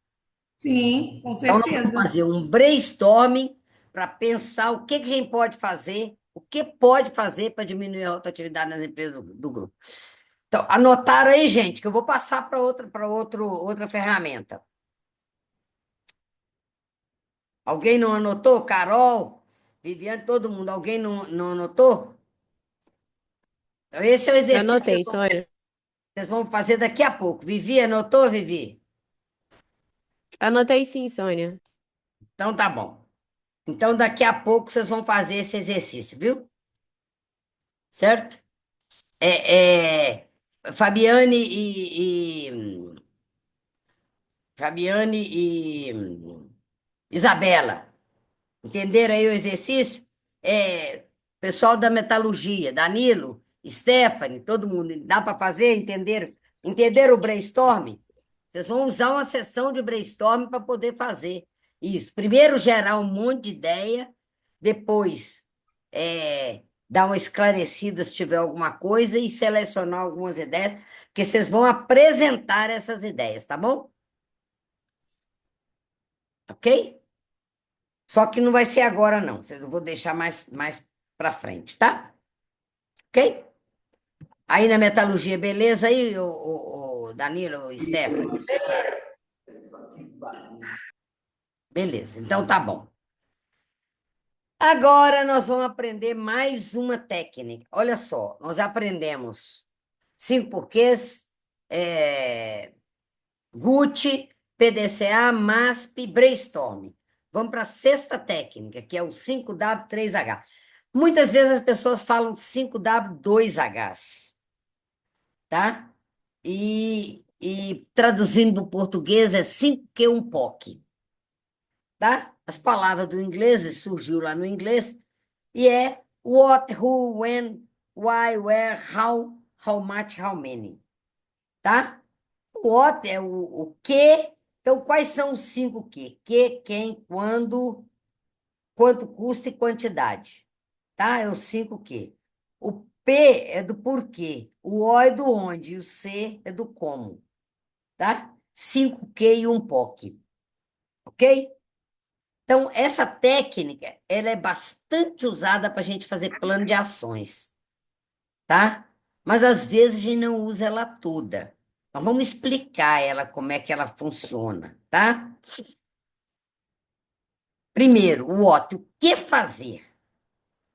Sim, com Então, nós vamos certeza. fazer um brainstorming para pensar o que que a gente pode fazer, o que pode fazer para diminuir a rotatividade nas empresas do grupo. Então, anotaram aí, gente, que eu vou passar outra ferramenta. Alguém não anotou? Carol, Viviane, todo mundo. Alguém não anotou? Então, esse é o Eu exercício que anotei, Sônia. vocês vão fazer daqui a pouco. Vivi, anotou, Vivi? Anotei sim, Sônia. Então, tá bom. Então, daqui a pouco vocês vão fazer esse exercício, viu? Certo? Fabiane Fabiane e Isabela, entenderam aí o exercício? Pessoal da metalurgia, Danilo, Stephanie, todo mundo, dá para fazer? Entenderam o brainstorm? Vocês vão usar uma sessão de brainstorm para poder fazer isso. Primeiro gerar um monte de ideia, depois dar uma esclarecida se tiver alguma coisa e selecionar algumas ideias, porque vocês vão apresentar essas ideias, tá bom? Ok? Só que não vai ser agora, não. Eu vou deixar mais para frente, tá? Ok? Aí na metalurgia, beleza aí, o Danilo, o Stephanie? Beleza, então tá bom. Agora nós vamos aprender mais uma técnica. Olha só, nós já aprendemos 5 porquês, Gucci, PDCA, MASP, Brainstorm. Vamos para a sexta técnica, que é o 5W3H. Muitas vezes as pessoas falam 5W2Hs, tá? E traduzindo para o português é 5Q1POC, tá? As palavras do inglês surgiu lá no inglês e é what, who, when, why, where, how much, how many, tá? O what é o que. Então, quais são os 5 que? Que, quem, quando, quanto custa e quantidade, tá? É os 5 que. O P é do porquê, o O é do onde e o C é do como, tá? 5 que e um POC, ok? Então, essa técnica, ela é bastante usada para a gente fazer plano de ações, tá? Mas, às vezes, a gente não usa ela toda. Então, vamos explicar ela, como é que ela funciona, tá? Primeiro, o what, o que fazer?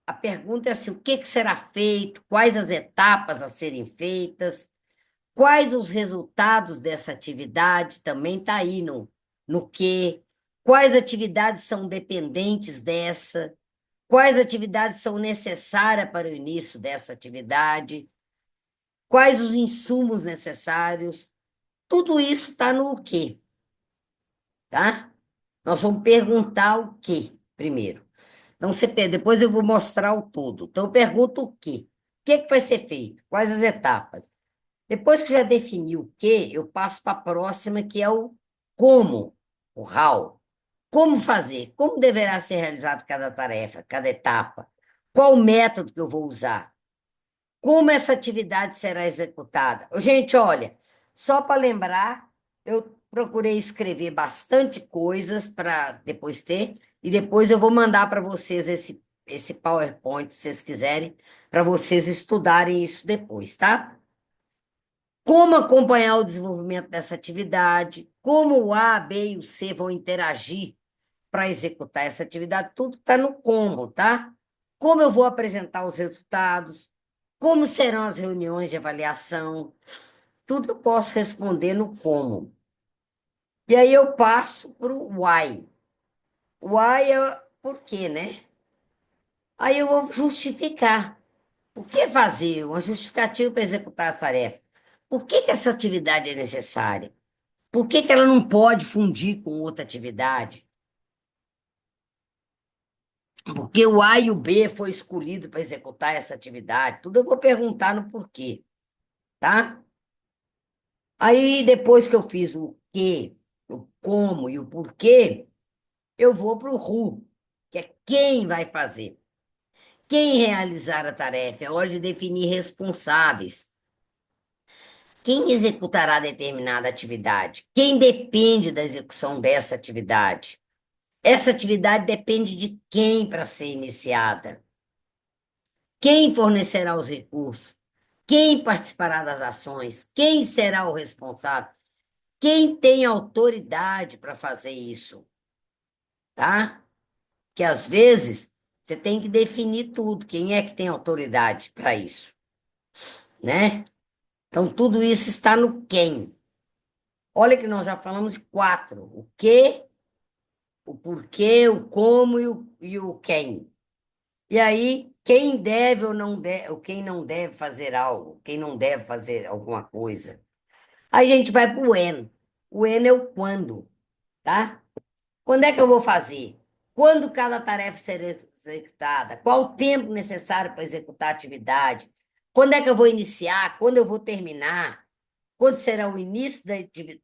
A pergunta é assim, o que será feito? Quais as etapas a serem feitas? Quais os resultados dessa atividade? Também está aí no que. Quais atividades são dependentes dessa? Quais atividades são necessárias para o início dessa atividade? Quais os insumos necessários? Tudo isso está no quê, tá? Nós vamos perguntar o quê primeiro. Então, depois eu vou mostrar o todo. Então, eu pergunto o quê? O que vai ser feito? Quais as etapas? Depois que já defini o quê, eu passo para a próxima, que é o como, o how. Como fazer? Como deverá ser realizado cada tarefa, cada etapa? Qual o método que eu vou usar? Como essa atividade será executada? Gente, olha, só para lembrar, eu procurei escrever bastante coisas para depois ter, e depois eu vou mandar para vocês esse PowerPoint, se vocês quiserem, para vocês estudarem isso depois, tá? Como acompanhar o desenvolvimento dessa atividade, como o A, B e o C vão interagir para executar essa atividade, tudo está no como, tá? Como eu vou apresentar os resultados, como serão as reuniões de avaliação, Tudo eu posso responder no como. E aí eu passo para o why. Why é por quê, né? Aí eu vou justificar. Por que fazer uma justificativa para executar a tarefa? Por que que essa atividade é necessária? Por que que ela não pode fundir com outra atividade? Porque o A e o B foi escolhido para executar essa atividade. Tudo eu vou perguntar no porquê, tá? Aí, depois que eu fiz o que, o como e o porquê, eu vou para o who, que é quem vai fazer. Quem realizar a tarefa, é hora de definir responsáveis. Quem executará determinada atividade? Quem depende da execução dessa atividade? Essa atividade depende de quem para ser iniciada? Quem fornecerá os recursos? Quem participará das ações? Quem será o responsável? Quem tem autoridade para fazer isso? Tá? Que às vezes você tem que definir tudo. Quem é que tem autoridade para isso? Né? Então, tudo isso está no quem. Olha que nós já falamos de 4. O que, o porquê, o como e o quem. E aí, quem deve ou não deve, ou quem não deve fazer algo, quem não deve fazer alguma coisa. Aí a gente vai para o when. O when é o quando, tá? Quando é que eu vou fazer? Quando cada tarefa será executada? Qual o tempo necessário para executar a atividade? Quando é que eu vou iniciar? Quando eu vou terminar? Quando será o início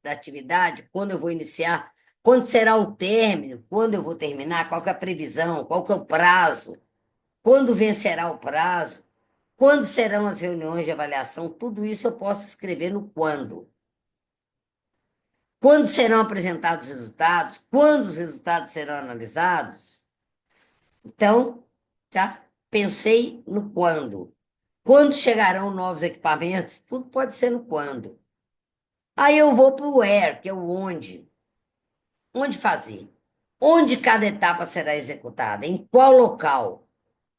da atividade? Quando eu vou iniciar? Quando será o término? Quando eu vou terminar? Qual que é a previsão? Qual que é o prazo? Quando vencerá o prazo? Quando serão as reuniões de avaliação? Tudo isso eu posso escrever no quando. Quando serão apresentados os resultados? Quando os resultados serão analisados? Então, já pensei no quando. Quando chegarão novos equipamentos? Tudo pode ser no quando. Aí eu vou para o where, que é o onde. Onde fazer? Onde cada etapa será executada? Em qual local?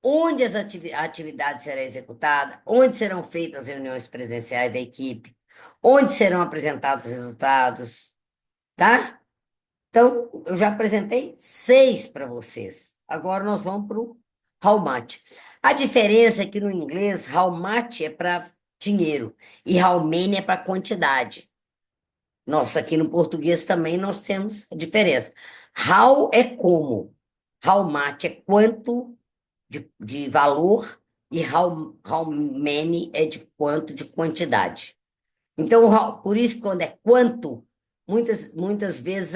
Onde a atividade será executada? Onde serão feitas as reuniões presenciais da equipe? Onde serão apresentados os resultados? Tá? Então, eu já apresentei 6 para vocês. Agora nós vamos para o how much. A diferença é que no inglês, how much é para dinheiro e how many é para quantidade. Nossa, aqui no português também nós temos a diferença. How é como, how much é quanto de valor e how many é de quanto de quantidade. Então, por isso, que quando é quanto, muitas vezes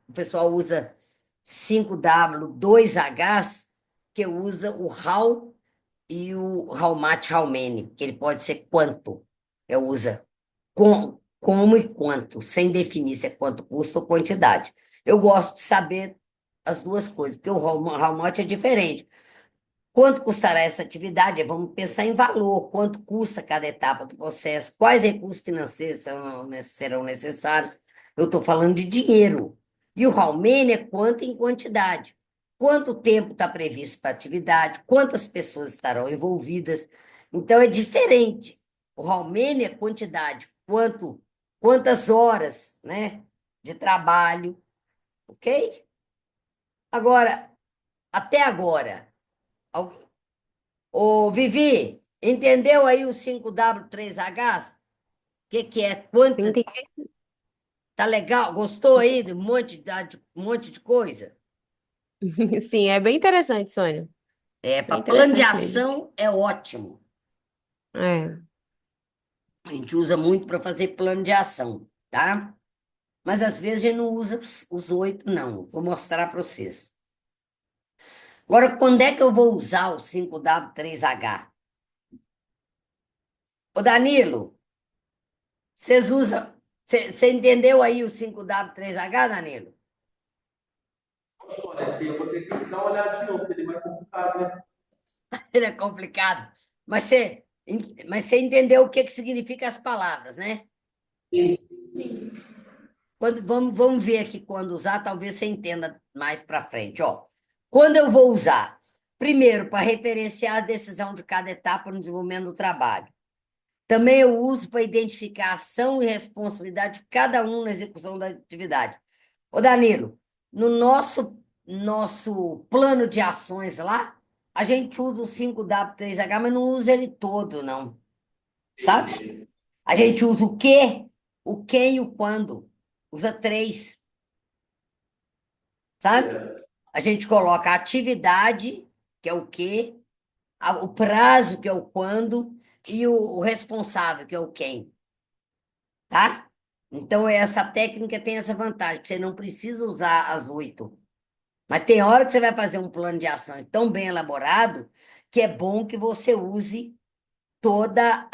o pessoal usa 5W, 2Hs, que usa o how e o how much, how many, que ele pode ser quanto. Eu usa como e quanto, sem definir se é quanto custa ou quantidade. Eu gosto de saber as duas coisas, porque o how much é diferente. Quanto custará essa atividade? Vamos pensar em valor, quanto custa cada etapa do processo, quais recursos financeiros serão necessários. Eu estou falando de dinheiro. E o how many é quanto em quantidade. Quanto tempo está previsto para a atividade, quantas pessoas estarão envolvidas. Então, é diferente. O how many é quantidade, quantas horas, né, de trabalho, ok? Agora, até agora, ô, Vivi, entendeu aí o 5W3H? O que é? Entendi. Tá legal? Gostou aí de um monte de coisa? Sim, é bem interessante, Sônia. Para Bem plano de interessante mesmo. ação é ótimo. É. A gente usa muito para fazer plano de ação, tá? Mas às vezes a gente não usa os 8, não. Vou mostrar para vocês. Agora, quando é que eu vou usar o 5W3H? Ô, Danilo, vocês usam. Você entendeu aí o 5W3H, Danilo? Olha, esse aí eu vou ter que dar uma olhada de novo, porque ele é mais complicado, né? Ele é complicado. Mas você entendeu o que significa as palavras, né? Sim. Vamos ver aqui quando usar, talvez você entenda mais para frente. Ó, quando eu vou usar? Primeiro, para referenciar a decisão de cada etapa no desenvolvimento do trabalho. Também eu uso para identificar a ação e responsabilidade de cada um na execução da atividade. Ô, Danilo, no nosso plano de ações lá, a gente usa o 5W3H, mas não usa ele todo, não. Sabe? Entendi. A gente usa o quê, o quem e o quando. Usa 3, sabe? Certo. A gente coloca a atividade, que é o quê, o prazo, que é o quando, e o responsável, que é o quem, tá? Então, essa técnica tem essa vantagem, que você não precisa usar as 8. Mas tem hora que você vai fazer um plano de ações tão bem elaborado que é bom que você use toda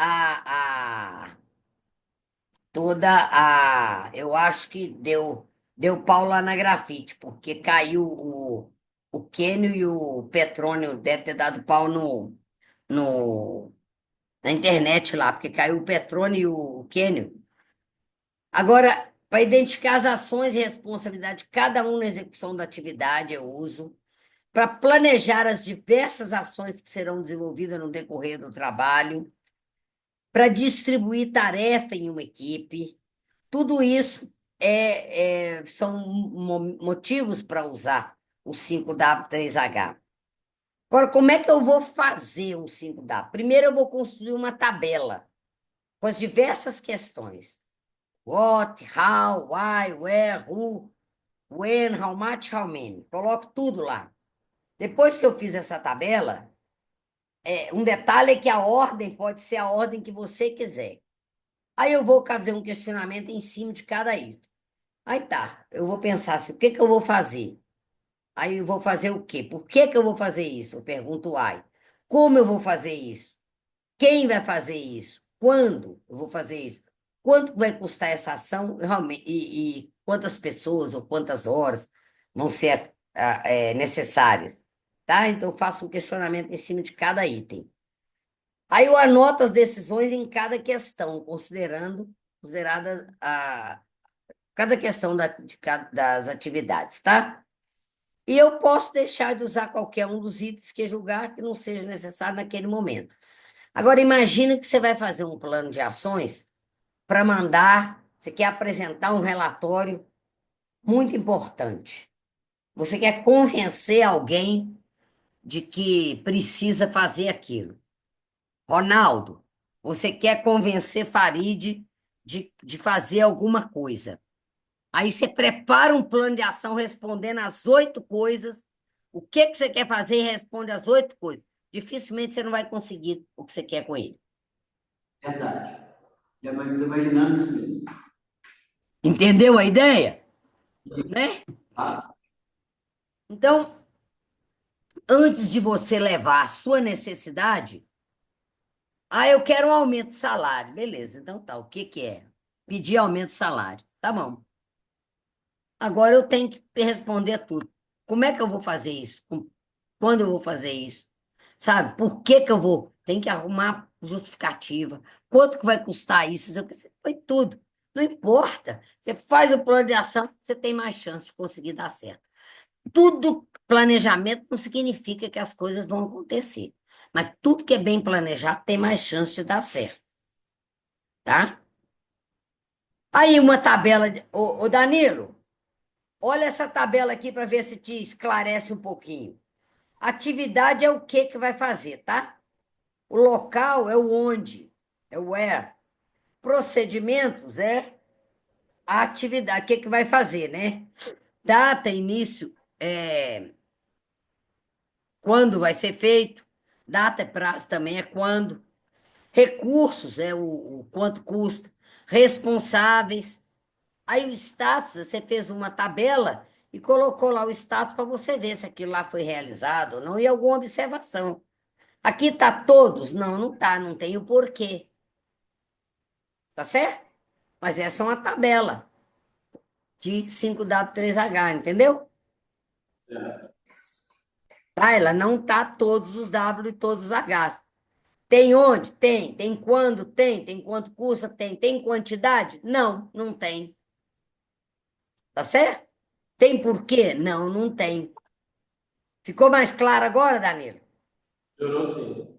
eu acho que deu pau lá na grafite, porque caiu o Quênio e o Petrônio deve ter dado pau no, na internet lá, porque caiu o Petrônio e o Quênio. Agora, para identificar as ações e responsabilidade de cada um na execução da atividade, eu uso. Para planejar as diversas ações que serão desenvolvidas no decorrer do trabalho. Para distribuir tarefa em uma equipe. Tudo isso são motivos para usar o 5W3H. Agora, como é que eu vou fazer um 5W? Primeiro, eu vou construir uma tabela com as diversas questões. What, how, why, where, who, when, how much, how many. Coloco tudo lá. Depois que eu fiz essa tabela, um detalhe é que a ordem pode ser a ordem que você quiser. Aí eu vou fazer um questionamento em cima de cada item. Aí tá, eu vou pensar assim, o que que eu vou fazer? Aí eu vou fazer o quê? Por que que eu vou fazer isso? Eu pergunto why. Como eu vou fazer isso? Quem vai fazer isso? Quando eu vou fazer isso? Quanto vai custar essa ação realmente, e quantas pessoas ou quantas horas vão ser necessárias? Tá? Então, eu faço um questionamento em cima de cada item. Aí eu anoto as decisões em cada questão, considerada cada questão das atividades, tá? E eu posso deixar de usar qualquer um dos itens que julgar que não seja necessário naquele momento. Agora, imagina que você vai fazer um plano de ações para mandar, você quer apresentar um relatório muito importante. Você quer convencer alguém de que precisa fazer aquilo. Ronaldo, você quer convencer Farid de fazer alguma coisa. Aí você prepara um plano de ação respondendo as 8 coisas. O que que você quer fazer e responde as 8 coisas. Dificilmente você não vai conseguir o que você quer com ele. Verdade. Já estou imaginando isso mesmo. Entendeu a ideia? Né? Ah, Então, antes de você levar a sua necessidade, eu quero um aumento de salário. Beleza, então tá, o que que é? Pedir aumento de salário. Tá bom. Agora eu tenho que responder tudo. Como é que eu vou fazer isso? Quando eu vou fazer isso? Sabe? Por que que eu vou? Tem que arrumar justificativa. Quanto que vai custar isso? Foi tudo. Não importa. Você faz o plano de ação, você tem mais chance de conseguir dar certo. Tudo planejamento não significa que as coisas vão acontecer. Mas tudo que é bem planejado tem mais chance de dar certo. Tá? Aí uma tabela. Ô, Danilo, olha essa tabela aqui para ver se te esclarece um pouquinho. Atividade é o que vai fazer, tá? O local é o onde, é o where. Procedimentos é a atividade, o que vai fazer, né? Data, início, quando vai ser feito. Data é prazo também, é quando. Recursos é o quanto custa. Responsáveis. Aí o status, você fez uma tabela e colocou lá o status para você ver se aquilo lá foi realizado ou não, e alguma observação. Aqui está todos? Não, não está, não tem o porquê. Tá certo? Mas essa é uma tabela de 5W3H, entendeu? Certo. Tá? Ela não tá todos os W e todos os Hs. Tem onde? Tem. Tem quando? Tem. Tem quanto custa? Tem. Tem quantidade? Não, não tem. Tá certo? Tem porquê? Não, não tem. Ficou mais claro agora, Danilo? Melhorou sim.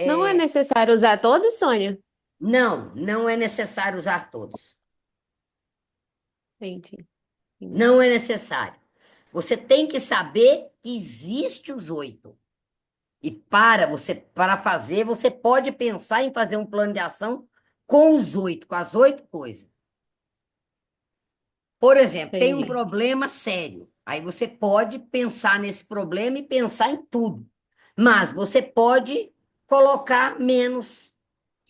Não é necessário usar todos, Sônia? Não, não é necessário usar todos. Entendi. Não é necessário. Você tem que saber que existe os 8. E para fazer, você pode pensar em fazer um plano de ação com os 8, com as 8 coisas. Por exemplo, tem um Entendi. problema sério. Aí você pode pensar nesse problema e pensar em tudo. Mas você pode colocar menos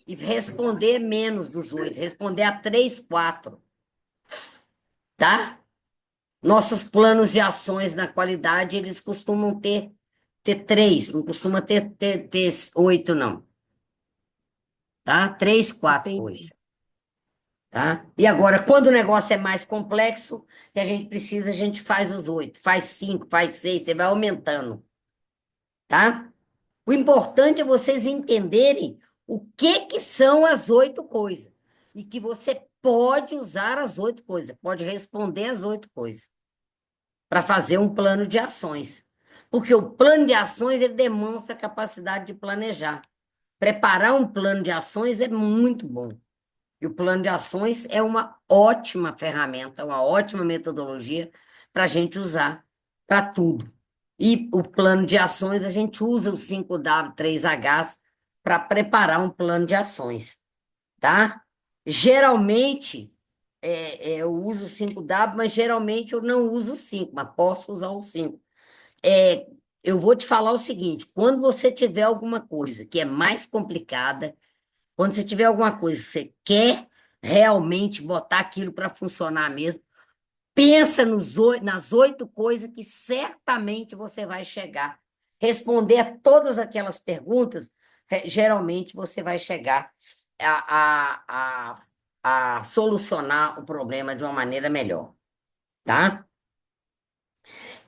e responder menos dos 8, responder a 3, 4, tá? Nossos planos de ações na qualidade, eles costumam ter 3, não costuma ter 8, não. Tá? 3, 4 Entendi. coisas. Tá? E agora, quando o negócio é mais complexo, que a gente precisa, a gente faz os 8, faz 5, faz 6, você vai aumentando. Tá? O importante é vocês entenderem o que são as 8 coisas. E que você pode usar as 8 coisas, pode responder as 8 coisas para fazer um plano de ações. Porque o plano de ações, ele demonstra a capacidade de planejar. Preparar um plano de ações é muito bom. E o plano de ações é uma ótima ferramenta, uma ótima metodologia para a gente usar para tudo. E o plano de ações, a gente usa o 5W3Hs para preparar um plano de ações, tá? Geralmente, eu uso o 5W, mas geralmente eu não uso o 5, mas posso usar o 5. Eu vou te falar o seguinte: quando você tiver alguma coisa que é mais complicada, quando você tiver alguma coisa que você quer realmente botar aquilo para funcionar mesmo, pensa nas 8 coisas que certamente você vai chegar. Responder a todas aquelas perguntas, geralmente você vai chegar a solucionar o problema de uma maneira melhor, tá?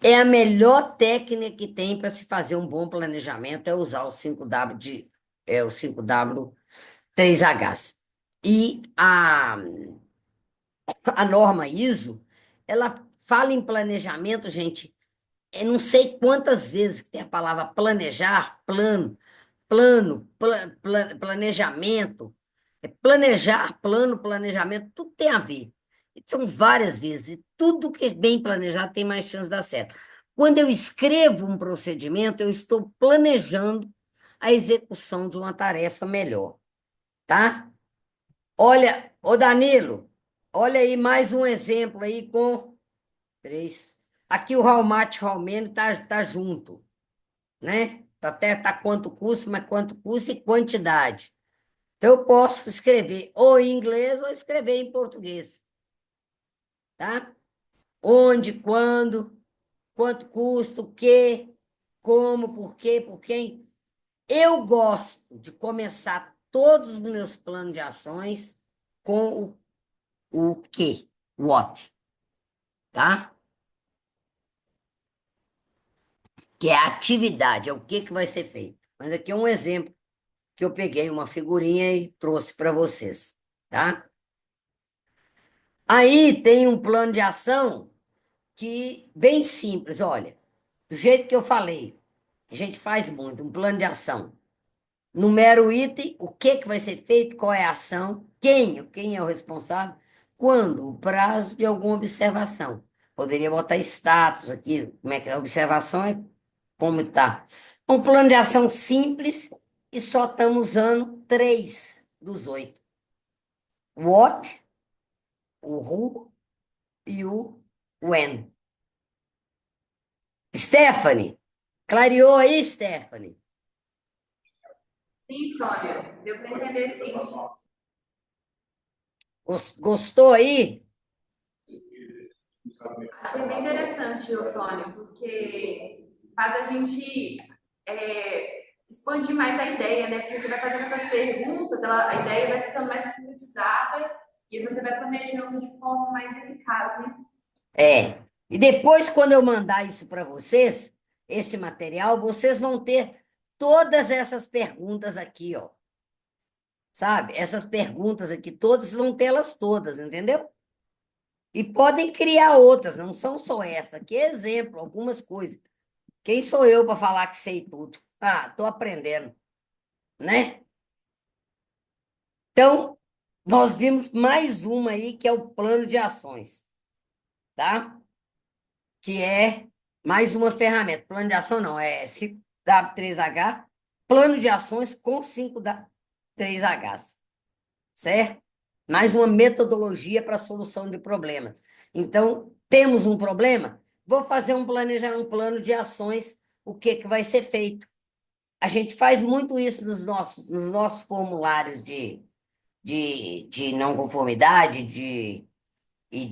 É a melhor técnica que tem para se fazer um bom planejamento, é usar o 5W3Hs. E a norma ISO, ela fala em planejamento, gente, eu não sei quantas vezes que tem a palavra planejar, planejamento, planejar, plano, planejamento, tudo tem a ver. São várias vezes, e tudo que é bem planejado tem mais chance de dar certo. Quando eu escrevo um procedimento, eu estou planejando a execução de uma tarefa melhor, tá? Olha, ô Danilo, olha aí mais um exemplo aí com 3. Aqui o Hallmark Hallman tá junto, né? Tá quanto custa, mas quanto custa e quantidade. Então, eu posso escrever ou em inglês ou escrever em português, tá? Onde, quando, quanto custa, o quê, como, por quê, por quem. Eu gosto de começar todos os meus planos de ações com o quê, what, tá? Que é a atividade, é o que vai ser feito. Mas aqui é um exemplo que eu peguei uma figurinha e trouxe para vocês, tá? Aí tem um plano de ação que bem simples, olha, do jeito que eu falei, a gente faz muito, um plano de ação. Numera o item, o que vai ser feito, qual é a ação, quem é o responsável, quando, o prazo de alguma observação. Poderia botar status aqui, como é que é a observação é como está. Um plano de ação simples e só estamos usando 3 dos 8. What, o who e o when. Stephanie, clareou aí, Stephanie? Sim, Sônia, deu para entender sim. Gostou aí? Achei bem interessante, ô Sônia, porque faz a gente expandir mais a ideia, né? Porque você vai fazendo essas perguntas, a ideia vai ficando mais concretizada e você vai planejando de forma mais eficaz, né? E depois, quando eu mandar isso para vocês, esse material, vocês vão ter todas essas perguntas aqui, ó. Sabe? Essas perguntas aqui, todas, vão tê-las todas, entendeu? E podem criar outras, não são só essa. Aqui é exemplo, algumas coisas. Quem sou eu para falar que sei tudo? Ah, estou aprendendo. né? Então, nós vimos mais uma aí, que é o plano de ações, tá? Que é mais uma ferramenta. Plano de ação não, é 5W3H, plano de ações com 5W3Hs, certo? Mais uma metodologia para a solução de problemas. Então, temos um problema? Vou fazer um plano de ações, o que que vai ser feito. A gente faz muito isso nos nossos formulários de não conformidade e de, e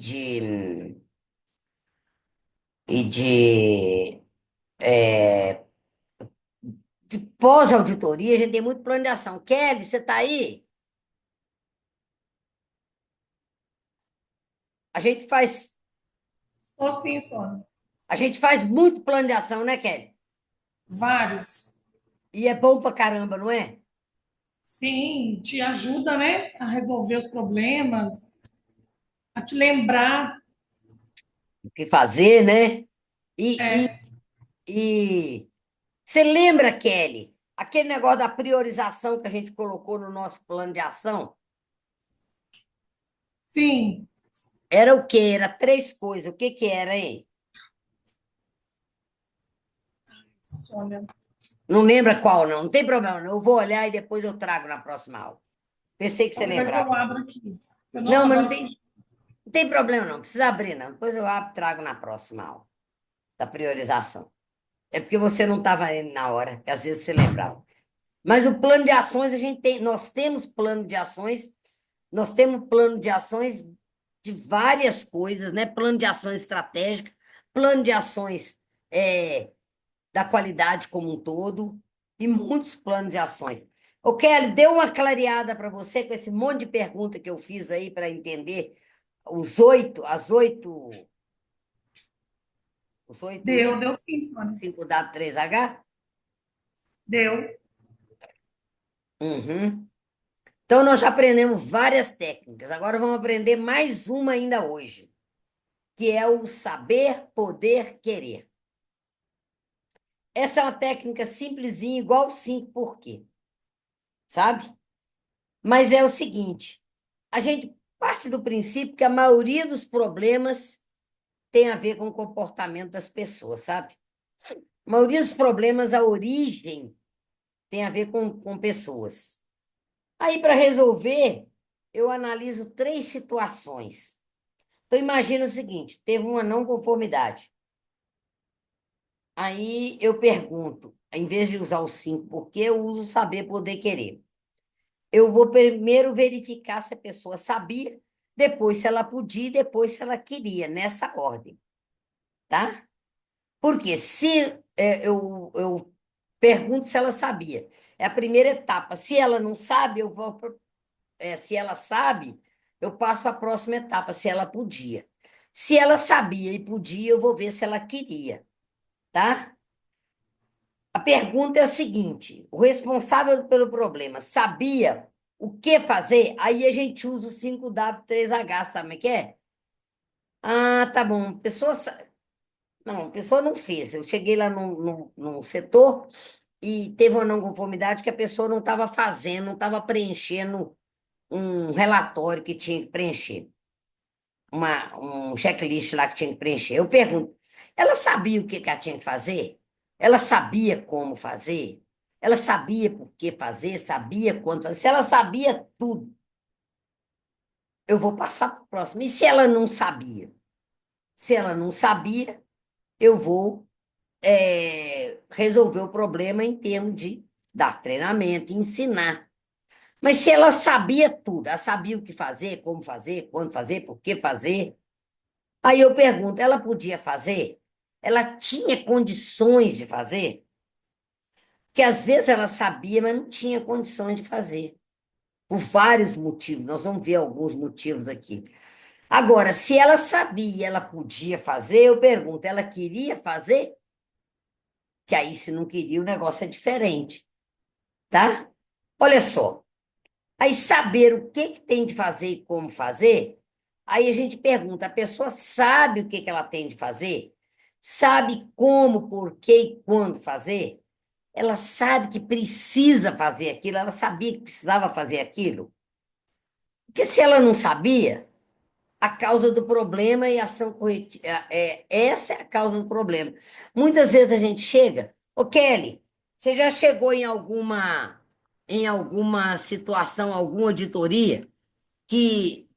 de pós-auditoria, a gente tem muito plano de ação. Kelly, você está aí? A gente faz, Estou sim, Sônia. a gente faz muito plano de ação, né, Kelly? Vários. E é bom pra caramba, não é? Sim, te ajuda, né, a resolver os problemas, a te lembrar. O que fazer, né? E, É, e você lembra, Kelly, aquele negócio da priorização que a gente colocou no nosso plano de ação? sim, Era o quê? Era três coisas. O que que era, hein? Sônia. Não lembra qual, não. Não tem problema, não. Eu vou olhar e depois eu trago na próxima aula. Pensei que você Pode ver que eu lembrava. abro aqui. Eu não, Não, mas agora eu não tem problema, não. Precisa abrir, não. Depois eu abro e trago na próxima aula da priorização. É porque você não estava indo na hora, que às vezes você lembrava. Mas o plano de ações, nós temos plano de ações de várias coisas, né? Plano de ações estratégico, plano de ações da qualidade como um todo, e muitos planos de ações. Ô, Kelly, deu uma clareada para você com esse monte de pergunta que eu fiz aí para entender os oito itens deu sim, Sônia. 5W3H? Deu. Uhum. Então, nós já aprendemos várias técnicas. Agora vamos aprender mais uma ainda hoje, que é o saber, poder, querer. Essa é uma técnica simplesinha, igual o 5 por quê, sabe? Mas é o seguinte, a gente parte do princípio que a maioria dos problemas tem a ver com o comportamento das pessoas, sabe? A maioria dos problemas, a origem tem a ver com pessoas. Aí, para resolver, eu analiso três situações. Então, imagina o seguinte, teve uma não conformidade. Aí eu pergunto, em vez de usar o 5 porque eu uso saber, poder, querer. Eu vou primeiro verificar se a pessoa sabia, depois se ela podia, depois se ela queria, nessa ordem, tá? Porque se eu pergunto se ela sabia, é a primeira etapa. Se ela não sabe, se ela sabe, eu passo para a próxima etapa, se ela podia. Se ela sabia e podia, eu vou ver se ela queria, tá? A pergunta é a seguinte: o responsável pelo problema sabia o que fazer? Aí a gente usa o 5W3H, sabe o que é? Ah, tá bom. Não, a pessoa não fez. Eu cheguei lá num setor e teve uma não conformidade que a pessoa não estava fazendo, não estava preenchendo um relatório que tinha que preencher, um checklist lá que tinha que preencher. Eu pergunto, ela sabia o que que ela tinha que fazer? Ela sabia como fazer? Ela sabia por que fazer? Sabia quanto fazer? Se ela sabia tudo, eu vou passar para o próximo. E se ela não sabia? Se ela não sabia, eu vou resolver o problema em termos de dar treinamento, ensinar. Mas se ela sabia tudo, ela sabia o que fazer, como fazer, quando fazer, por que fazer, aí eu pergunto, ela podia fazer? Ela tinha condições de fazer? Porque às vezes ela sabia, mas não tinha condições de fazer. Por vários motivos, nós vamos ver alguns motivos aqui. Agora, se ela sabia e ela podia fazer, eu pergunto, ela queria fazer? Que aí, se não queria, o negócio é diferente, tá? Olha só, aí saber o que que tem de fazer e como fazer, aí a gente pergunta, a pessoa sabe o que que ela tem de fazer? Sabe como, por que e quando fazer? ela sabe que precisa fazer aquilo, ela sabia que precisava fazer aquilo. Porque se ela não sabia, a causa do problema e a ação corretiva, essa é a causa do problema. Muitas vezes a gente chega, ô Kelly, você já chegou em alguma situação, alguma auditoria, que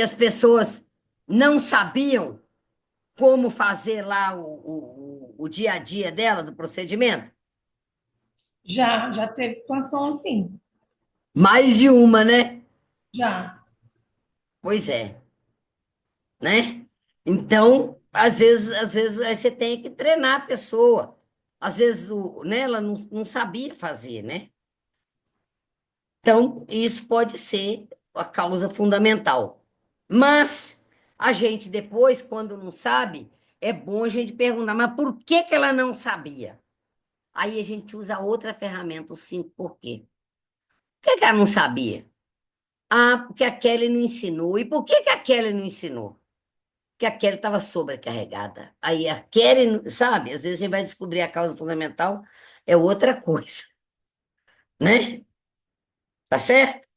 as pessoas não sabiam como fazer lá o dia a dia dela, do procedimento? Já teve situação assim. Mais de uma, né? Já. Pois é, né? Então, às vezes aí você tem que treinar a pessoa. Às vezes né, ela não sabia fazer, né? Então, isso pode ser a causa fundamental. Mas a gente depois, quando não sabe, é bom a gente perguntar, mas por que que ela não sabia? Aí a gente usa outra ferramenta, o 5 porquê. Por que que ela não sabia? Ah, porque a Kelly não ensinou. E por que que a Kelly não ensinou? Porque a Kelly estava sobrecarregada. Aí a Kelly, sabe, às vezes a gente vai descobrir a causa fundamental, é outra coisa, né? Tá certo?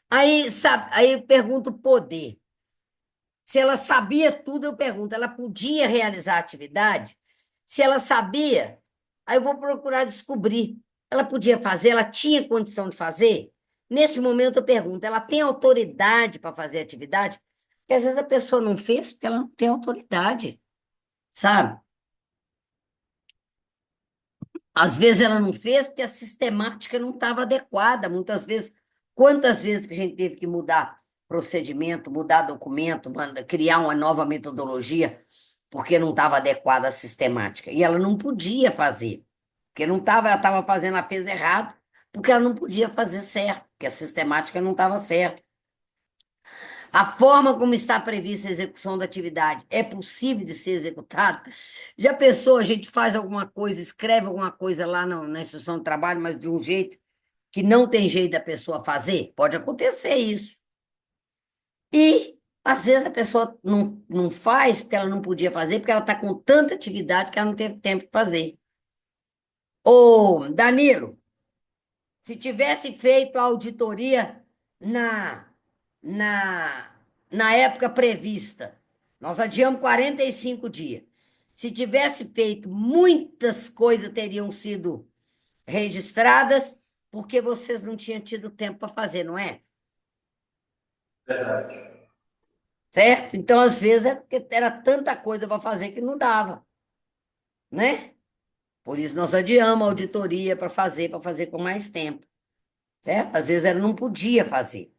Aí, sabe, aí eu pergunto o poder. Se ela sabia tudo, eu pergunto, ela podia realizar a atividade? Se ela sabia, aí eu vou procurar descobrir. Ela podia fazer, ela tinha condição de fazer? Nesse momento eu pergunto, ela tem autoridade para fazer a atividade? Porque às vezes a pessoa não fez porque ela não tem autoridade, sabe? Às vezes ela não fez porque a sistemática não estava adequada. Muitas vezes, quantas vezes que a gente teve que mudar procedimento, mudar documento, criar uma nova metodologia, porque não estava adequada a sistemática. E ela não podia fazer, porque não estava, ela estava fazendo, ela fez errado, porque ela não podia fazer certo, porque a sistemática não estava certa. A forma como está prevista a execução da atividade é possível de ser executada? Já pensou, a gente faz alguma coisa, escreve alguma coisa lá na instrução de trabalho, mas de um jeito que não tem jeito da pessoa fazer? Pode acontecer isso. E, às vezes, a pessoa não faz porque ela não podia fazer, porque ela está com tanta atividade que ela não teve tempo de fazer. Ô, Danilo, se tivesse feito a auditoria na, na, na época prevista, nós adiamos 45 dias. Se tivesse feito, muitas coisas teriam sido registradas, porque vocês não tinham tido tempo para fazer, não é? Verdade. Certo? Então, às vezes, é porque era tanta coisa para fazer que não dava, né? Por isso, nós adiamos a auditoria para fazer com mais tempo, certo? Às vezes, ela não podia fazer,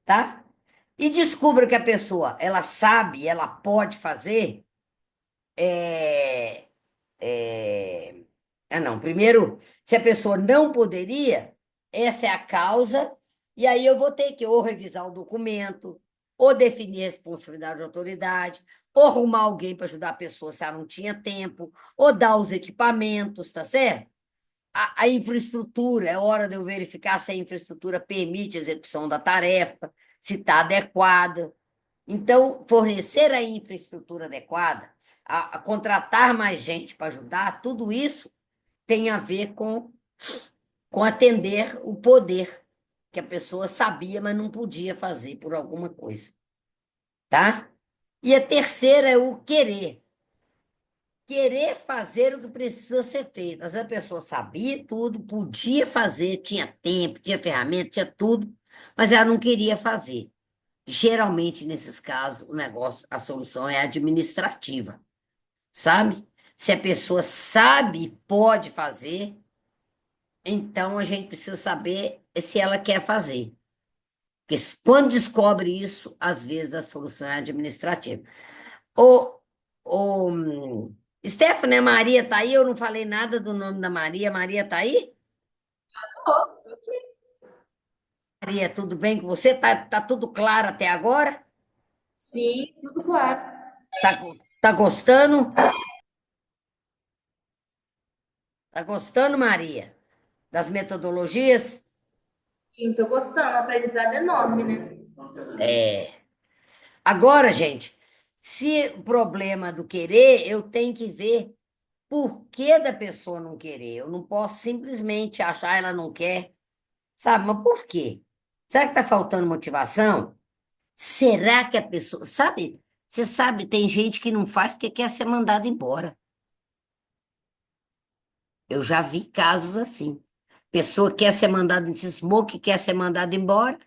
tá? E descubra que a pessoa, ela sabe, ela pode fazer. é, é, não, primeiro, se a pessoa não poderia, essa é a causa, e aí eu vou ter que ou revisar o documento, ou definir a responsabilidade de autoridade, ou arrumar alguém para ajudar a pessoa se ela não tinha tempo, ou dar os equipamentos, tá certo? A infraestrutura, é hora de eu verificar se a infraestrutura permite a execução da tarefa, se está adequada. Então, fornecer a infraestrutura adequada, a contratar mais gente para ajudar, tudo isso tem a ver com atender o poder que a pessoa sabia, mas não podia fazer por alguma coisa, tá? E a terceira é o querer. Querer fazer o que precisa ser feito. Às vezes a pessoa sabia tudo, podia fazer, tinha tempo, tinha ferramenta, tinha tudo, mas ela não queria fazer. Geralmente, nesses casos, o negócio, a solução é administrativa, sabe? Se a pessoa sabe e pode fazer, então a gente precisa saber se ela quer fazer. Porque quando descobre isso, às vezes a solução é administrativa. Ô, Stephanie, a Maria tá aí? Eu não falei nada do nome da Maria. Maria tá aí? Tô aqui. Maria, tudo bem com você? Tá tudo claro até agora? Sim, tudo claro. Tá, tá gostando? Tá gostando, Maria? Das metodologias? Sim, tô gostando. O aprendizado é enorme, né? É. Agora, gente, se o problema do querer, eu tenho que ver porquê da pessoa não querer. Eu não posso simplesmente achar ela não quer, sabe? Mas por quê? Será que está faltando motivação? Será que a pessoa. Sabe? Você sabe, tem gente que não faz porque quer ser mandado embora. Eu já vi casos assim. Pessoa quer ser mandada, cismou que quer ser mandada embora,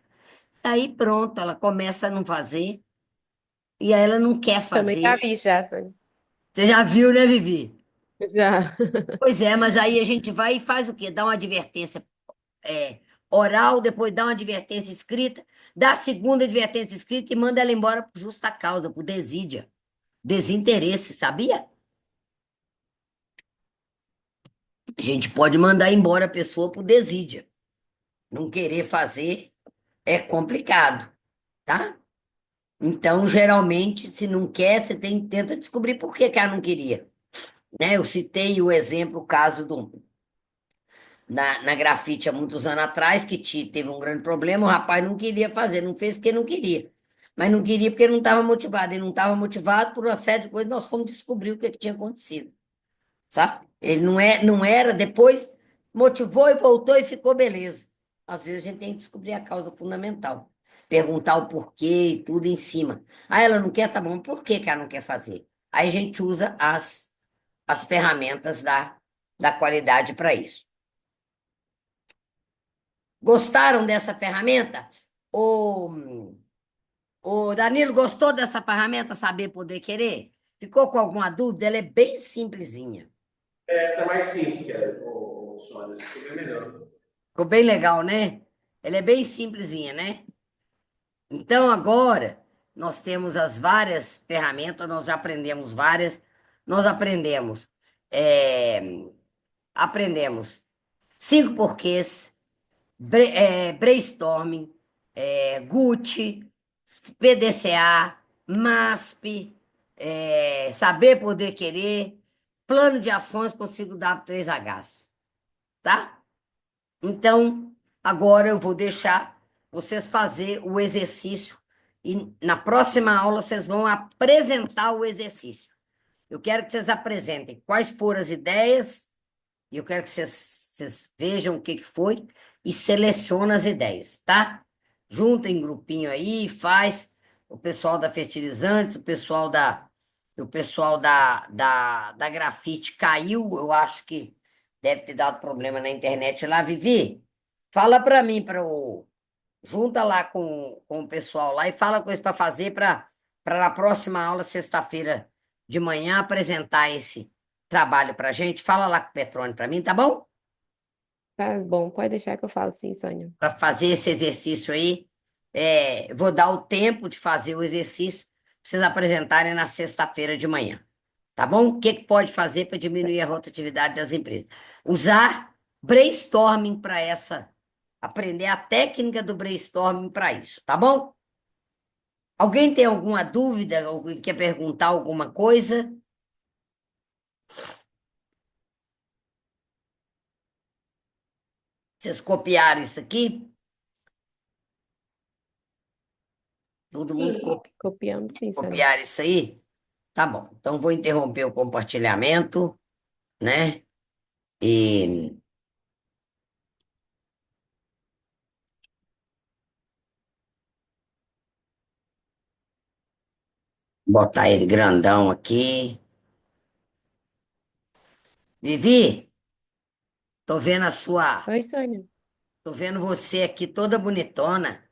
aí pronto, ela começa a não fazer, e aí ela não quer Também já fazer. vi já, Sônia. Você já viu, né, Vivi? Já. Pois é, mas aí a gente vai e faz o quê? Dá uma advertência oral, depois dá uma advertência escrita, dá a segunda advertência escrita e manda ela embora por justa causa, por desídia, desinteresse, sabia? A gente pode mandar embora a pessoa por desídia. Não querer fazer é complicado, tá? Então, geralmente, se não quer, você tenta descobrir por que que ela não queria, né? Eu citei o exemplo, o caso na grafite há muitos anos atrás, que teve um grande problema, o rapaz não queria fazer, não fez porque não queria. Mas não queria porque não estava motivado. Ele não estava motivado por uma série de coisas, nós fomos descobrir o que tinha acontecido, sabe? Ele não era, depois motivou e voltou e ficou beleza. Às vezes a gente tem que descobrir a causa fundamental, perguntar o porquê e tudo em cima. Ah, ela não quer, tá bom, por que que ela não quer fazer? Aí a gente usa as ferramentas da qualidade para isso. Gostaram dessa ferramenta? O Danilo, gostou dessa ferramenta Saber Poder Querer? Ficou com alguma dúvida? Ela é bem simplesinha. Essa é mais simples, cara, o Sônia. Essa ficou bem melhor. Ficou bem legal, né? Ela é bem simplesinha, né? Então, agora, nós temos as várias ferramentas, nós já aprendemos várias. Nós é, aprendemos 5 porquês, brainstorming, Gucci, PDCA, MASP, Saber Poder Querer, plano de ações com 5W3Hs, tá? Então, agora eu vou deixar vocês fazer o exercício e na próxima aula vocês vão apresentar o exercício. Eu quero que vocês apresentem quais foram as ideias e eu quero que vocês vejam o que foi e selecionem as ideias, tá? Junta em grupinho aí, faz o pessoal da fertilizantes, o pessoal da grafite caiu, eu acho que deve ter dado problema na internet lá, Vivi. Fala para mim, junta lá com o pessoal lá e fala coisa para fazer para na próxima aula, sexta-feira de manhã, apresentar esse trabalho para gente. Fala lá com o Petrone para mim, tá bom? Tá bom, pode deixar que eu falo sim, Sônia. Para fazer esse exercício aí, vou dar o tempo de fazer o exercício para vocês apresentarem na sexta-feira de manhã. Tá bom? O que que pode fazer para diminuir a rotatividade das empresas? Usar brainstorming para aprender a técnica do brainstorming para isso, tá bom? Alguém tem alguma dúvida? Alguém quer perguntar alguma coisa? Vocês copiaram isso aqui? Todo mundo Copiamos sim, Sônia. copiaram isso aí? Tá bom. Então vou interromper o compartilhamento, né? E botar ele grandão aqui. Vivi, tô vendo Oi, Sônia. tô vendo você aqui toda bonitona.